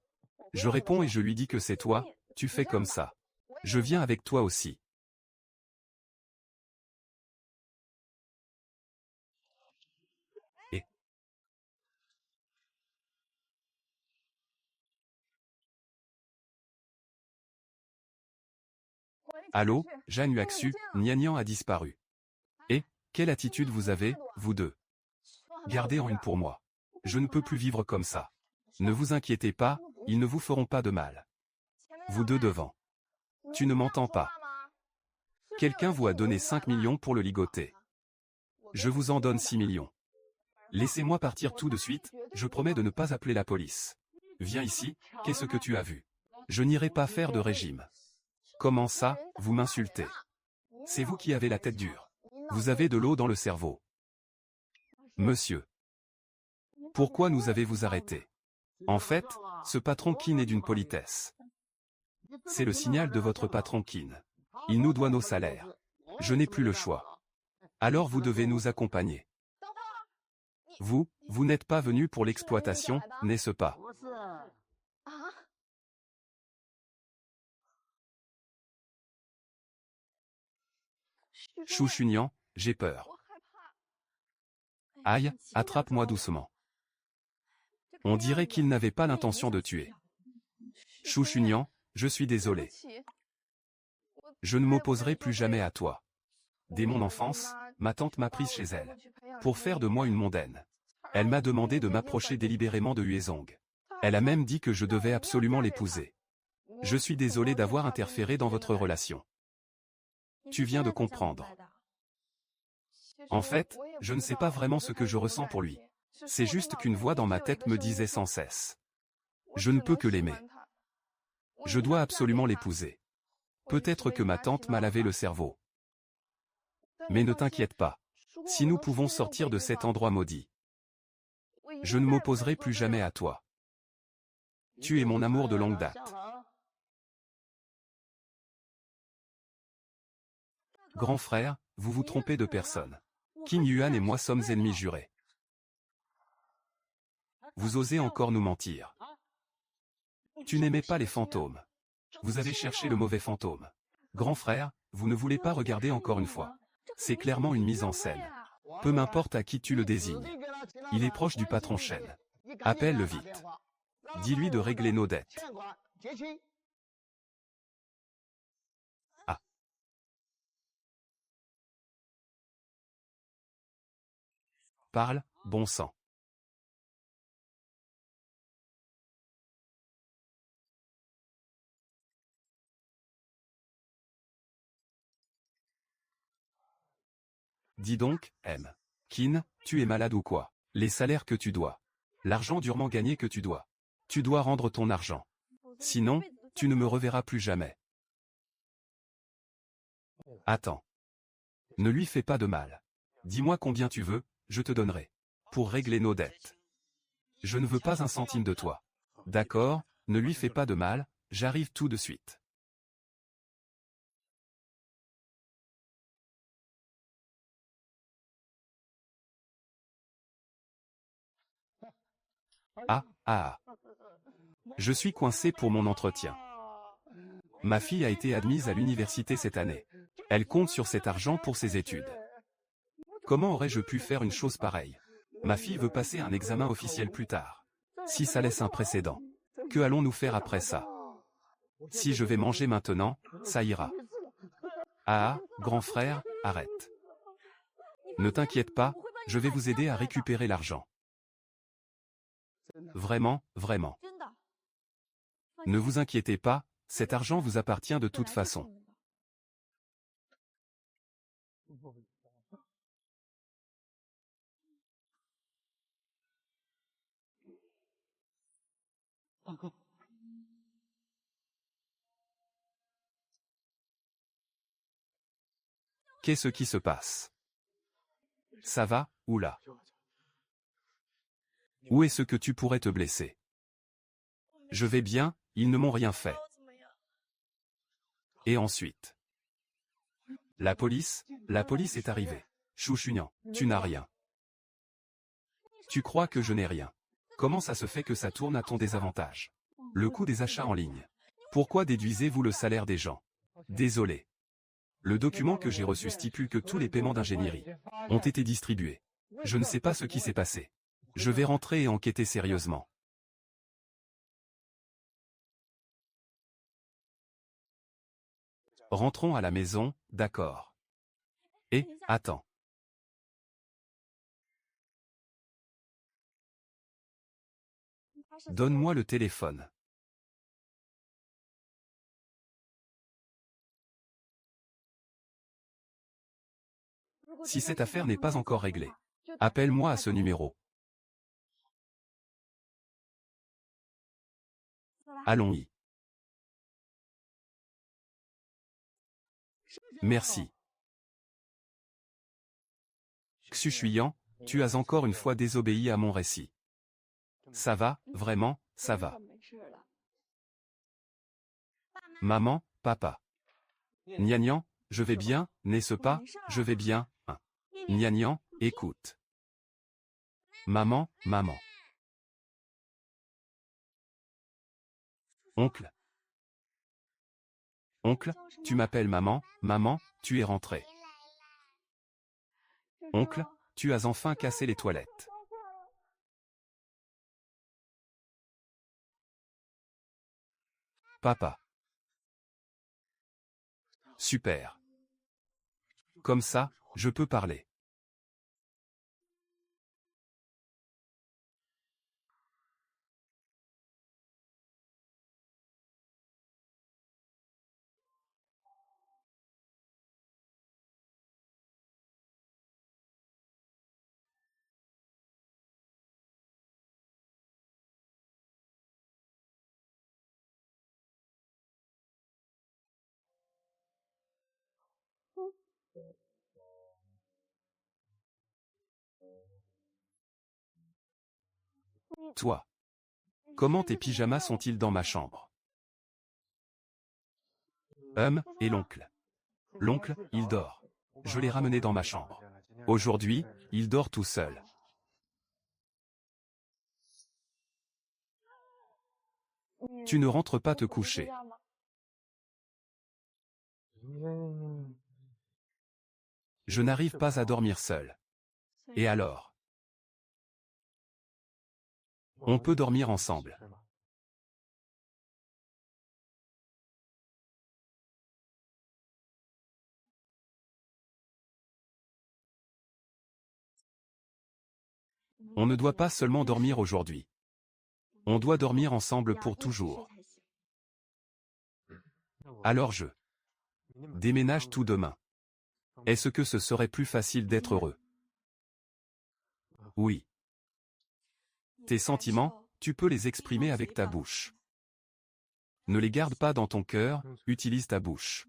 Je réponds et je lui dis que c'est toi, tu fais comme ça. Je viens avec toi aussi. Et allô, Jeanne Huaxu, Nian a disparu. Et, quelle attitude vous avez, vous deux? Gardez en une pour moi. Je ne peux plus vivre comme ça. Ne vous inquiétez pas, ils ne vous feront pas de mal. Vous deux devant. Tu ne m'entends pas. Quelqu'un vous a donné 5 millions pour le ligoter. Je vous en donne 6 millions. Laissez-moi partir tout de suite, je promets de ne pas appeler la police. Viens ici, qu'est-ce que tu as vu? Je n'irai pas faire de régime. Comment ça, vous m'insultez? C'est vous qui avez la tête dure. Vous avez de l'eau dans le cerveau. Monsieur. Pourquoi nous avez-vous arrêté? En fait, ce patron Kin est d'une politesse. C'est le signal de votre patron Kin. Il nous doit nos salaires. Je n'ai plus le choix. Alors vous devez nous accompagner. Vous n'êtes pas venu pour l'exploitation, n'est-ce pas? Shu Shunyan, j'ai peur. Aïe, attrape-moi doucement. On dirait qu'il n'avait pas l'intention de tuer. Shu Shunyan, je suis désolé. Je ne m'opposerai plus jamais à toi. Dès mon enfance, ma tante m'a prise chez elle. Pour faire de moi une mondaine. Elle m'a demandé de m'approcher délibérément de Huezong. Elle a même dit que je devais absolument l'épouser. Je suis désolé d'avoir interféré dans votre relation. Tu viens de comprendre. En fait, je ne sais pas vraiment ce que je ressens pour lui. C'est juste qu'une voix dans ma tête me disait sans cesse. Je ne peux que l'aimer. Je dois absolument l'épouser. Peut-être que ma tante m'a lavé le cerveau. Mais ne t'inquiète pas. Si nous pouvons sortir de cet endroit maudit, je ne m'opposerai plus jamais à toi. Tu es mon amour de longue date. Grand frère, vous vous trompez de personne. Qin Yuan et moi sommes ennemis jurés. Vous osez encore nous mentir. Tu n'aimais pas les fantômes. Vous avez cherché le mauvais fantôme. Grand frère, vous ne voulez pas regarder encore une fois. C'est clairement une mise en scène. Peu m'importe à qui tu le désignes. Il est proche du patron Shen. Appelle-le vite. Dis-lui de régler nos dettes. Ah. Parle, bon sang. Dis donc, M. Qin, tu es malade ou quoi? Les salaires que tu dois. L'argent durement gagné que tu dois. Tu dois rendre ton argent. Sinon, tu ne me reverras plus jamais. Attends. Ne lui fais pas de mal. Dis-moi combien tu veux, je te donnerai. Pour régler nos dettes. Je ne veux pas un centime de toi. D'accord, ne lui fais pas de mal, j'arrive tout de suite. Ah. Je suis coincé pour mon entretien. Ma fille a été admise à l'université cette année. Elle compte sur cet argent pour ses études. Comment aurais-je pu faire une chose pareille? Ma fille veut passer un examen officiel plus tard. Si ça laisse un précédent, que allons-nous faire après ça? Si je vais manger maintenant, ça ira. Grand frère, arrête. Ne t'inquiète pas, je vais vous aider à récupérer l'argent. Vraiment. Ne vous inquiétez pas, cet argent vous appartient de toute façon. Qu'est-ce qui se passe? Ça va, oula. Où est-ce que tu pourrais te blesser? Je vais bien, ils ne m'ont rien fait. Et ensuite? La police est arrivée. Chouchunian, tu n'as rien. Tu crois que je n'ai rien. Comment ça se fait que ça tourne à ton désavantage? Le coût des achats en ligne. Pourquoi déduisez-vous le salaire des gens? Désolé. Le document que j'ai reçu stipule que tous les paiements d'ingénierie ont été distribués. Je ne sais pas ce qui s'est passé. Je vais rentrer et enquêter sérieusement. Rentrons à la maison, d'accord. Et, attends. Donne-moi le téléphone. Si cette affaire n'est pas encore réglée, appelle-moi à ce numéro. Allons-y. Merci. Xuchuyan, tu as encore une fois désobéi à mon récit. Ça va, vraiment, ça va. Maman, papa. Nianian, je vais bien, n'est-ce pas? Je vais bien, hein. Nianian, écoute. Maman, maman. Oncle. Oncle, tu m'appelles maman, maman, tu es rentré. Oncle, tu as enfin cassé les toilettes. Papa. Super. Comme ça, je peux parler. Toi. Comment tes pyjamas sont-ils dans ma chambre? Et l'oncle. L'oncle, il dort. Je l'ai ramené dans ma chambre. Aujourd'hui, il dort tout seul. Tu ne rentres pas te coucher. Je n'arrive pas à dormir seul. Et alors? On peut dormir ensemble. On ne doit pas seulement dormir aujourd'hui. On doit dormir ensemble pour toujours. Alors je déménage tout demain. Est-ce que ce serait plus facile d'être heureux? Oui. Tes sentiments, tu peux les exprimer avec ta bouche. Ne les garde pas dans ton cœur, utilise ta bouche.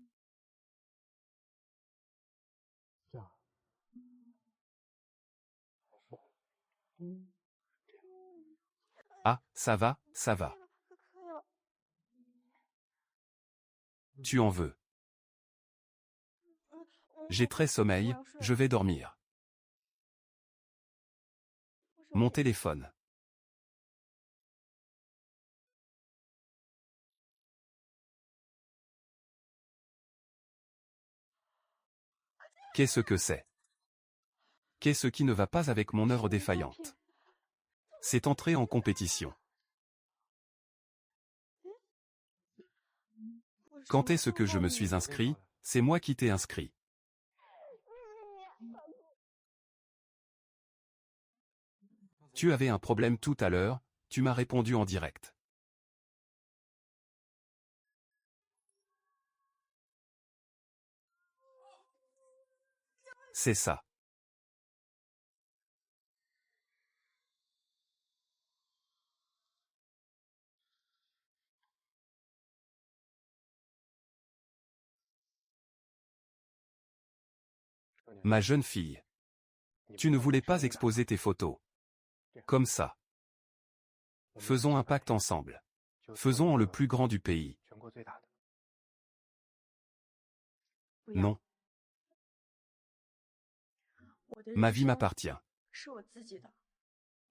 Ah, ça va, ça va. Tu en veux. J'ai très sommeil, je vais dormir. Mon téléphone. Qu'est-ce que c'est? Qu'est-ce qui ne va pas avec mon œuvre défaillante? C'est entrer en compétition. Quand est-ce que je me suis inscrit? C'est moi qui t'ai inscrit. Tu avais un problème tout à l'heure, tu m'as répondu en direct. C'est ça. Ma jeune fille. Tu ne voulais pas exposer tes photos. Comme ça. Faisons un pacte ensemble. Faisons en le plus grand du pays. Non. Ma vie m'appartient.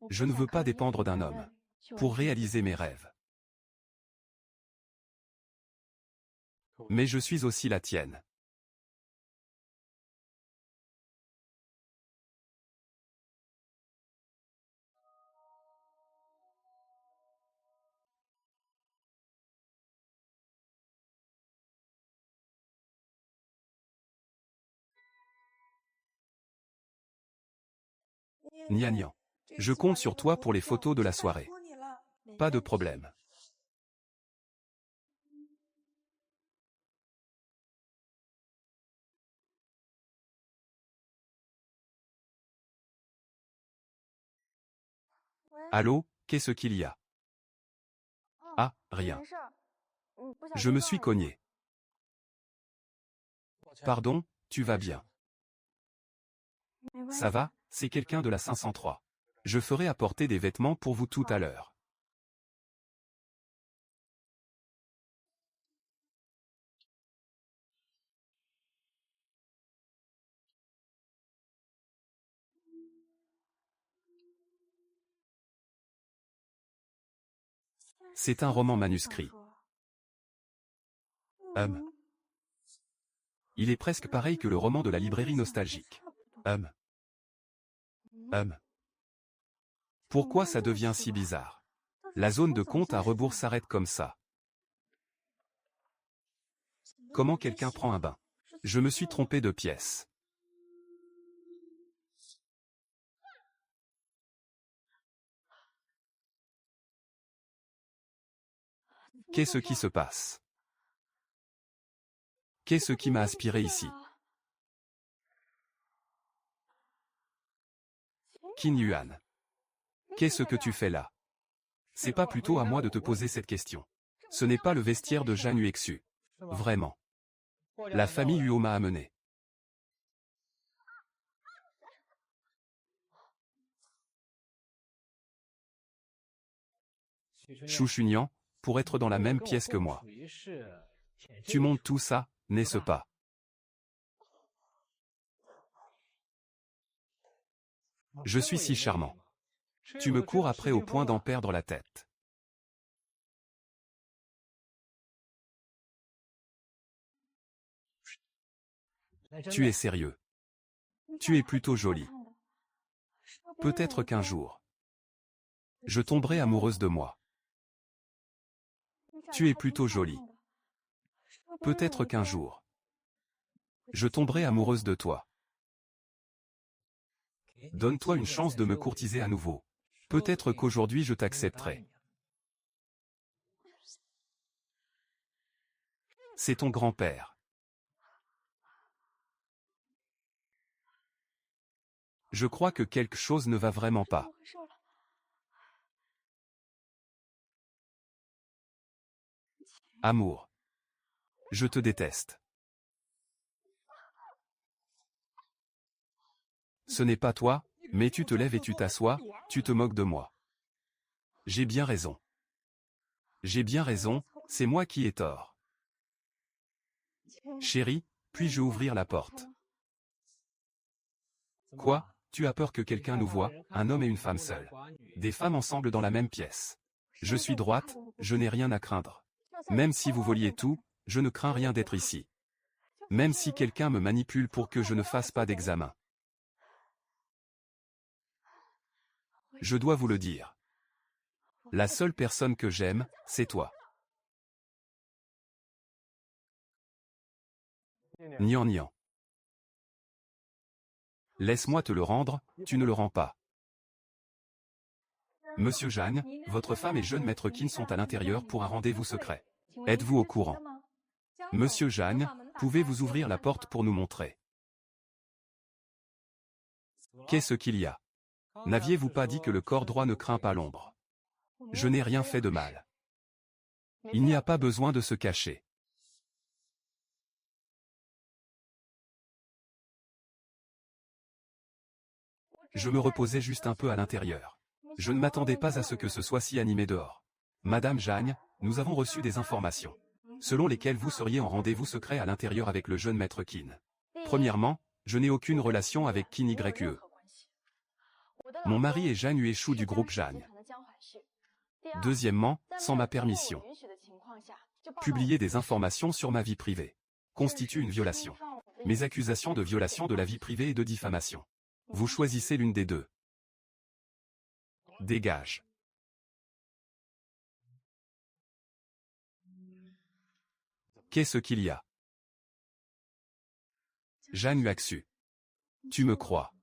Je ne veux pas dépendre d'un homme pour réaliser mes rêves. Mais je suis aussi la tienne. Nia Nian. Je compte sur toi pour les photos de la soirée. Pas de problème. Allô, qu'est-ce qu'il y a? Ah, rien. Je me suis cogné. Pardon, tu vas bien? Ça va, c'est quelqu'un de la 503. Je ferai apporter des vêtements pour vous tout à l'heure. C'est un roman manuscrit. Il est presque pareil que le roman de la librairie nostalgique. Pourquoi ça devient si bizarre? La zone de compte à rebours s'arrête comme ça. Comment quelqu'un prend un bain? Je me suis trompé de pièce. Qu'est-ce qui se passe? Qu'est-ce qui m'a aspiré ici? Qin Yuan. Qu'est-ce que tu fais là? C'est pas plutôt à moi de te poser cette question. Ce n'est pas le vestiaire de Zhang Yuexu. Vraiment. La famille Luo m'a amené. Shu Shunyan, pour être dans la même pièce que moi. Tu montes tout ça, n'est-ce pas? Je suis si charmant. Tu me cours après au point d'en perdre la tête. Tu es sérieux. Tu es plutôt jolie. Peut-être qu'un jour, je tomberai amoureuse de moi. Tu es plutôt jolie. Peut-être qu'un jour, je tomberai amoureuse de toi. Donne-toi une chance de me courtiser à nouveau. Peut-être qu'aujourd'hui je t'accepterai. C'est ton grand-père. Je crois que quelque chose ne va vraiment pas. Amour. Je te déteste. Ce n'est pas toi, mais tu te lèves et tu t'assois, tu te moques de moi. J'ai bien raison. J'ai bien raison, c'est moi qui ai tort. Chérie, puis-je ouvrir la porte? Quoi? Tu as peur que quelqu'un nous voie, un homme et une femme seuls. Des femmes ensemble dans la même pièce. Je suis droite, je n'ai rien à craindre. Même si vous voliez tout, je ne crains rien d'être ici. Même si quelqu'un me manipule pour que je ne fasse pas d'examen. Je dois vous le dire. La seule personne que j'aime, c'est toi. Nian Nian. Laisse-moi te le rendre, tu ne le rends pas. Monsieur Zhang, votre femme et jeune maître Qin sont à l'intérieur pour un rendez-vous secret. Êtes-vous au courant? Monsieur Zhang, pouvez-vous ouvrir la porte pour nous montrer? Qu'est-ce qu'il y a? N'aviez-vous pas dit que le corps droit ne craint pas l'ombre? Je n'ai rien fait de mal. Il n'y a pas besoin de se cacher. Je me reposais juste un peu à l'intérieur. Je ne m'attendais pas à ce que ce soit si animé dehors. Madame Zhang, nous avons reçu des informations, selon lesquelles vous seriez en rendez-vous secret à l'intérieur avec le jeune maître Qin. Premièrement, je n'ai aucune relation avec Qin Yue. Mon mari est Zhan Yueshu du groupe Zhan. Deuxièmement, sans ma permission. Publier des informations sur ma vie privée constitue une violation. Mes accusations de violation de la vie privée et de diffamation. Vous choisissez l'une des deux. Dégage. Qu'est-ce qu'il y a? Zhan Yuexu. Tu me crois.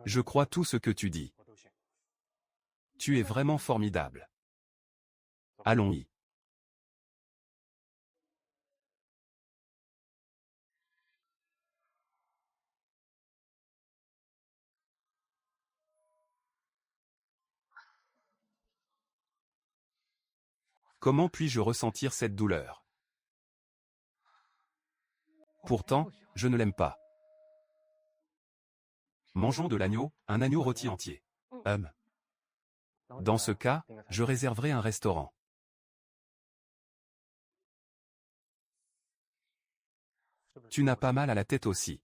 Je crois tout ce que tu dis. Tu es vraiment formidable. Allons-y. Comment puis-je ressentir cette douleur? Pourtant, je ne l'aime pas. Mangeons de l'agneau, un agneau rôti entier. Dans ce cas, je réserverai un restaurant. Tu n'as pas mal à la tête aussi.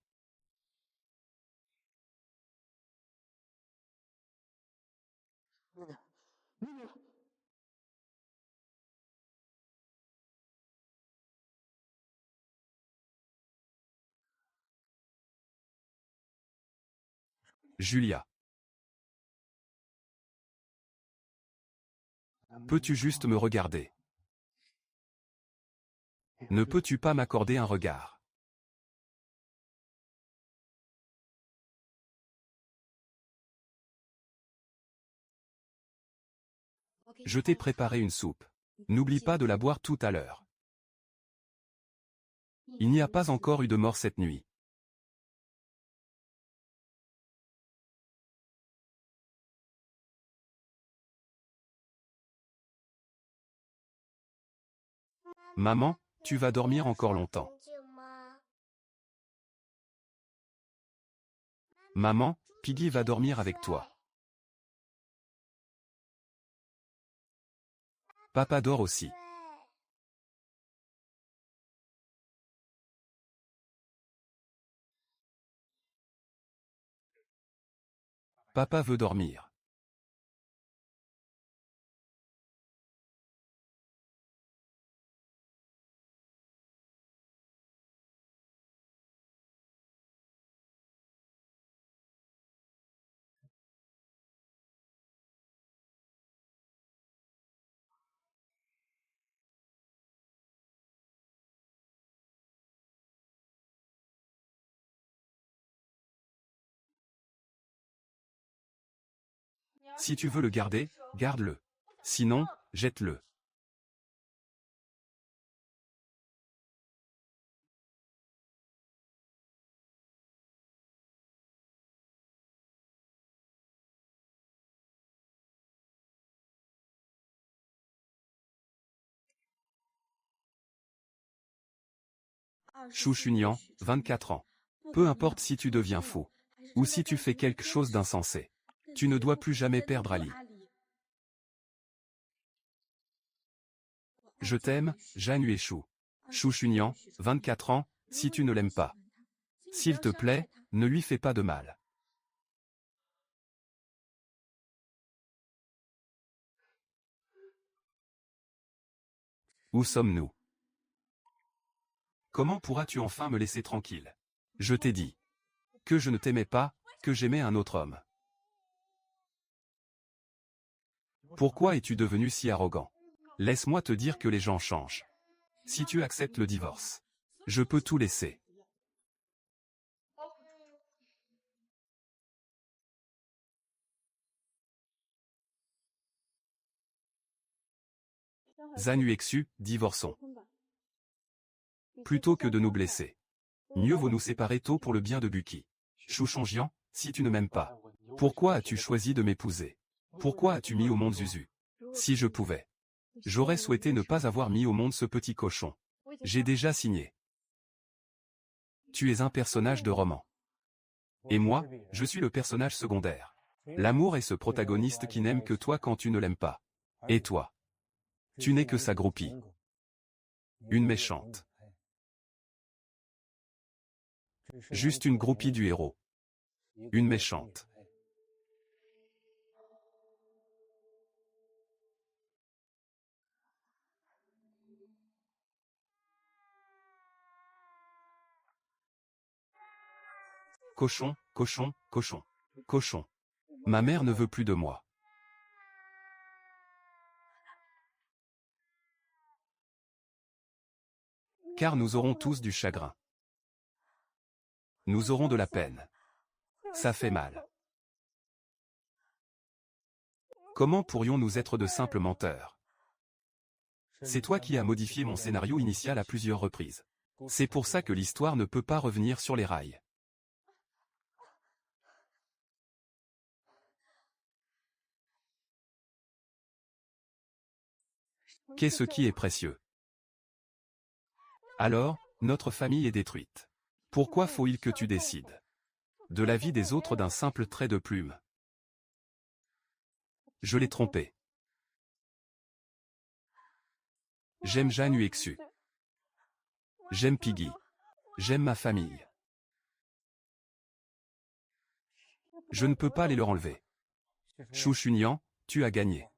Julia. Peux-tu juste me regarder? Ne peux-tu pas m'accorder un regard? Je t'ai préparé une soupe. N'oublie pas de la boire tout à l'heure. Il n'y a pas encore eu de mort cette nuit. Maman, tu vas dormir encore longtemps. Maman, Piggy va dormir avec toi. Papa dort aussi. Papa veut dormir. Si tu veux le garder, garde-le. Sinon, jette-le. Shu Shunyan, 24 ans. Peu importe si tu deviens fou, ou si tu fais quelque chose d'insensé. Tu ne dois plus jamais perdre Ali. Je t'aime, Zhan Yueshu. Shu Shunyan, 24 ans, si tu ne l'aimes pas. S'il te plaît, ne lui fais pas de mal. Où sommes-nous? Comment pourras-tu enfin me laisser tranquille? Je t'ai dit que je ne t'aimais pas, que j'aimais un autre homme. Pourquoi es-tu devenu si arrogant? Laisse-moi te dire que les gens changent. Si tu acceptes le divorce, je peux tout laisser. Zhan Yuexu, divorçons. Plutôt que de nous blesser. Mieux vaut nous séparer tôt pour le bien de Buki. Shu Shonjian, si tu ne m'aimes pas, pourquoi as-tu choisi de m'épouser? Pourquoi as-tu mis au monde Zuzu? Si je pouvais, j'aurais souhaité ne pas avoir mis au monde ce petit cochon. J'ai déjà signé. Tu es un personnage de roman. Et moi, je suis le personnage secondaire. L'amour est ce protagoniste qui n'aime que toi quand tu ne l'aimes pas. Et toi, tu n'es que sa groupie. Une méchante. Juste une groupie du héros. Une méchante. Cochon, cochon, cochon. Cochon. Ma mère ne veut plus de moi. Car nous aurons tous du chagrin. Nous aurons de la peine. Ça fait mal. Comment pourrions-nous être de simples menteurs? C'est toi qui as modifié mon scénario initial à plusieurs reprises. C'est pour ça que l'histoire ne peut pas revenir sur les rails. Qu'est-ce qui est précieux? Alors, notre famille est détruite. Pourquoi faut-il que tu décides de la vie des autres d'un simple trait de plume? Je l'ai trompé. J'aime Jeanne Uexu. J'aime Piggy. J'aime ma famille. Je ne peux pas les leur enlever. Chou Chunian, tu as gagné.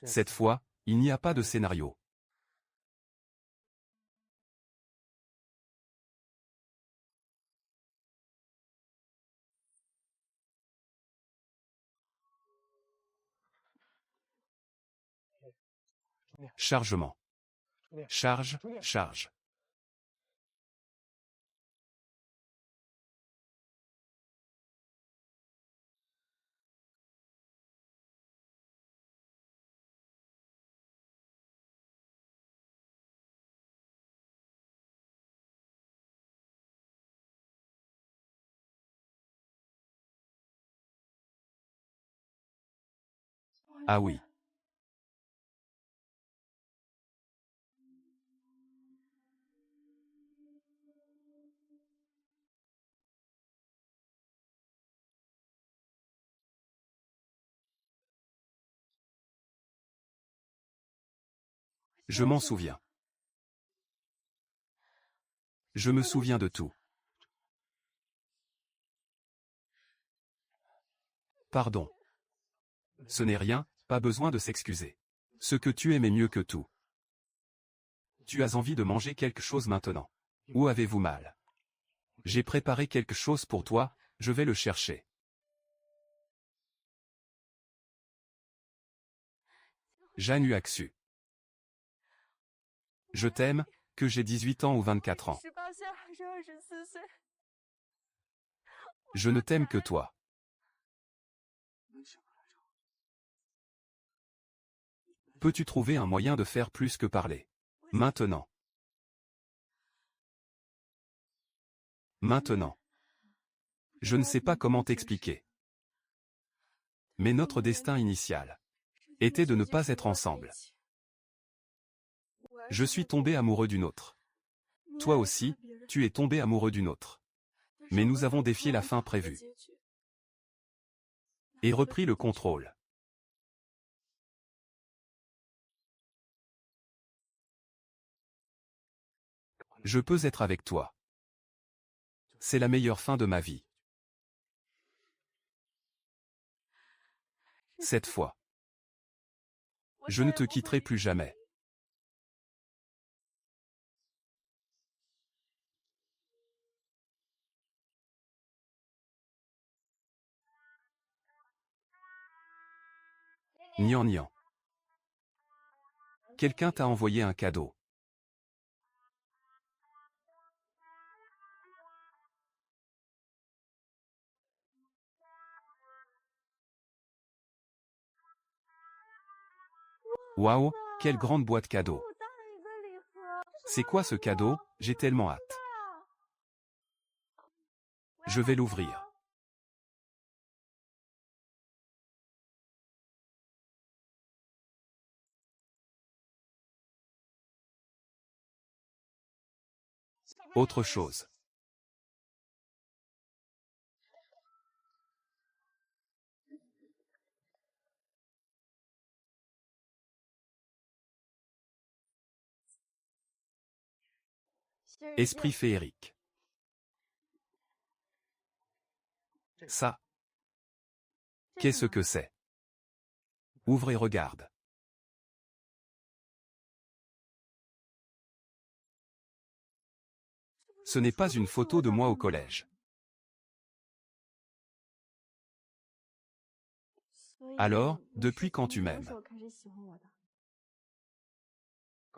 Cette fois, il n'y a pas de scénario. Chargement. Charge, charge. Ah oui. Je m'en souviens. Je me souviens de tout. Pardon. Ce n'est rien, pas besoin de s'excuser. Ce que tu aimes est mieux que tout. Tu as envie de manger quelque chose maintenant. Où avez-vous mal? J'ai préparé quelque chose pour toi, je vais le chercher. Jeanne Uaxu. Je t'aime, que j'ai 18 ans ou 24 ans. Je ne t'aime que toi. Peux-tu trouver un moyen de faire plus que parler? Maintenant. Maintenant. Je ne sais pas comment t'expliquer. Mais notre destin initial était de ne pas être ensemble. Je suis tombé amoureux d'une autre. Toi aussi, tu es tombé amoureux d'une autre. Mais nous avons défié la fin prévue. Et repris le contrôle. Je peux être avec toi. C'est la meilleure fin de ma vie. Cette fois. Je ne te quitterai plus jamais. Nian nian. Quelqu'un t'a envoyé un cadeau. Waouh, quelle grande boîte cadeau. C'est quoi ce cadeau? J'ai tellement hâte. Je vais l'ouvrir. Autre chose. Esprit féerique. Ça. Qu'est-ce que c'est? Ouvre et regarde. Ce n'est pas une photo de moi au collège. Alors, depuis quand tu m'aimes?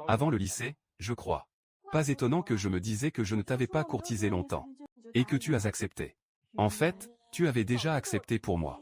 Avant le lycée, je crois. Pas étonnant que je me disais que je ne t'avais pas courtisé longtemps. Et que tu as accepté. En fait, tu avais déjà accepté pour moi.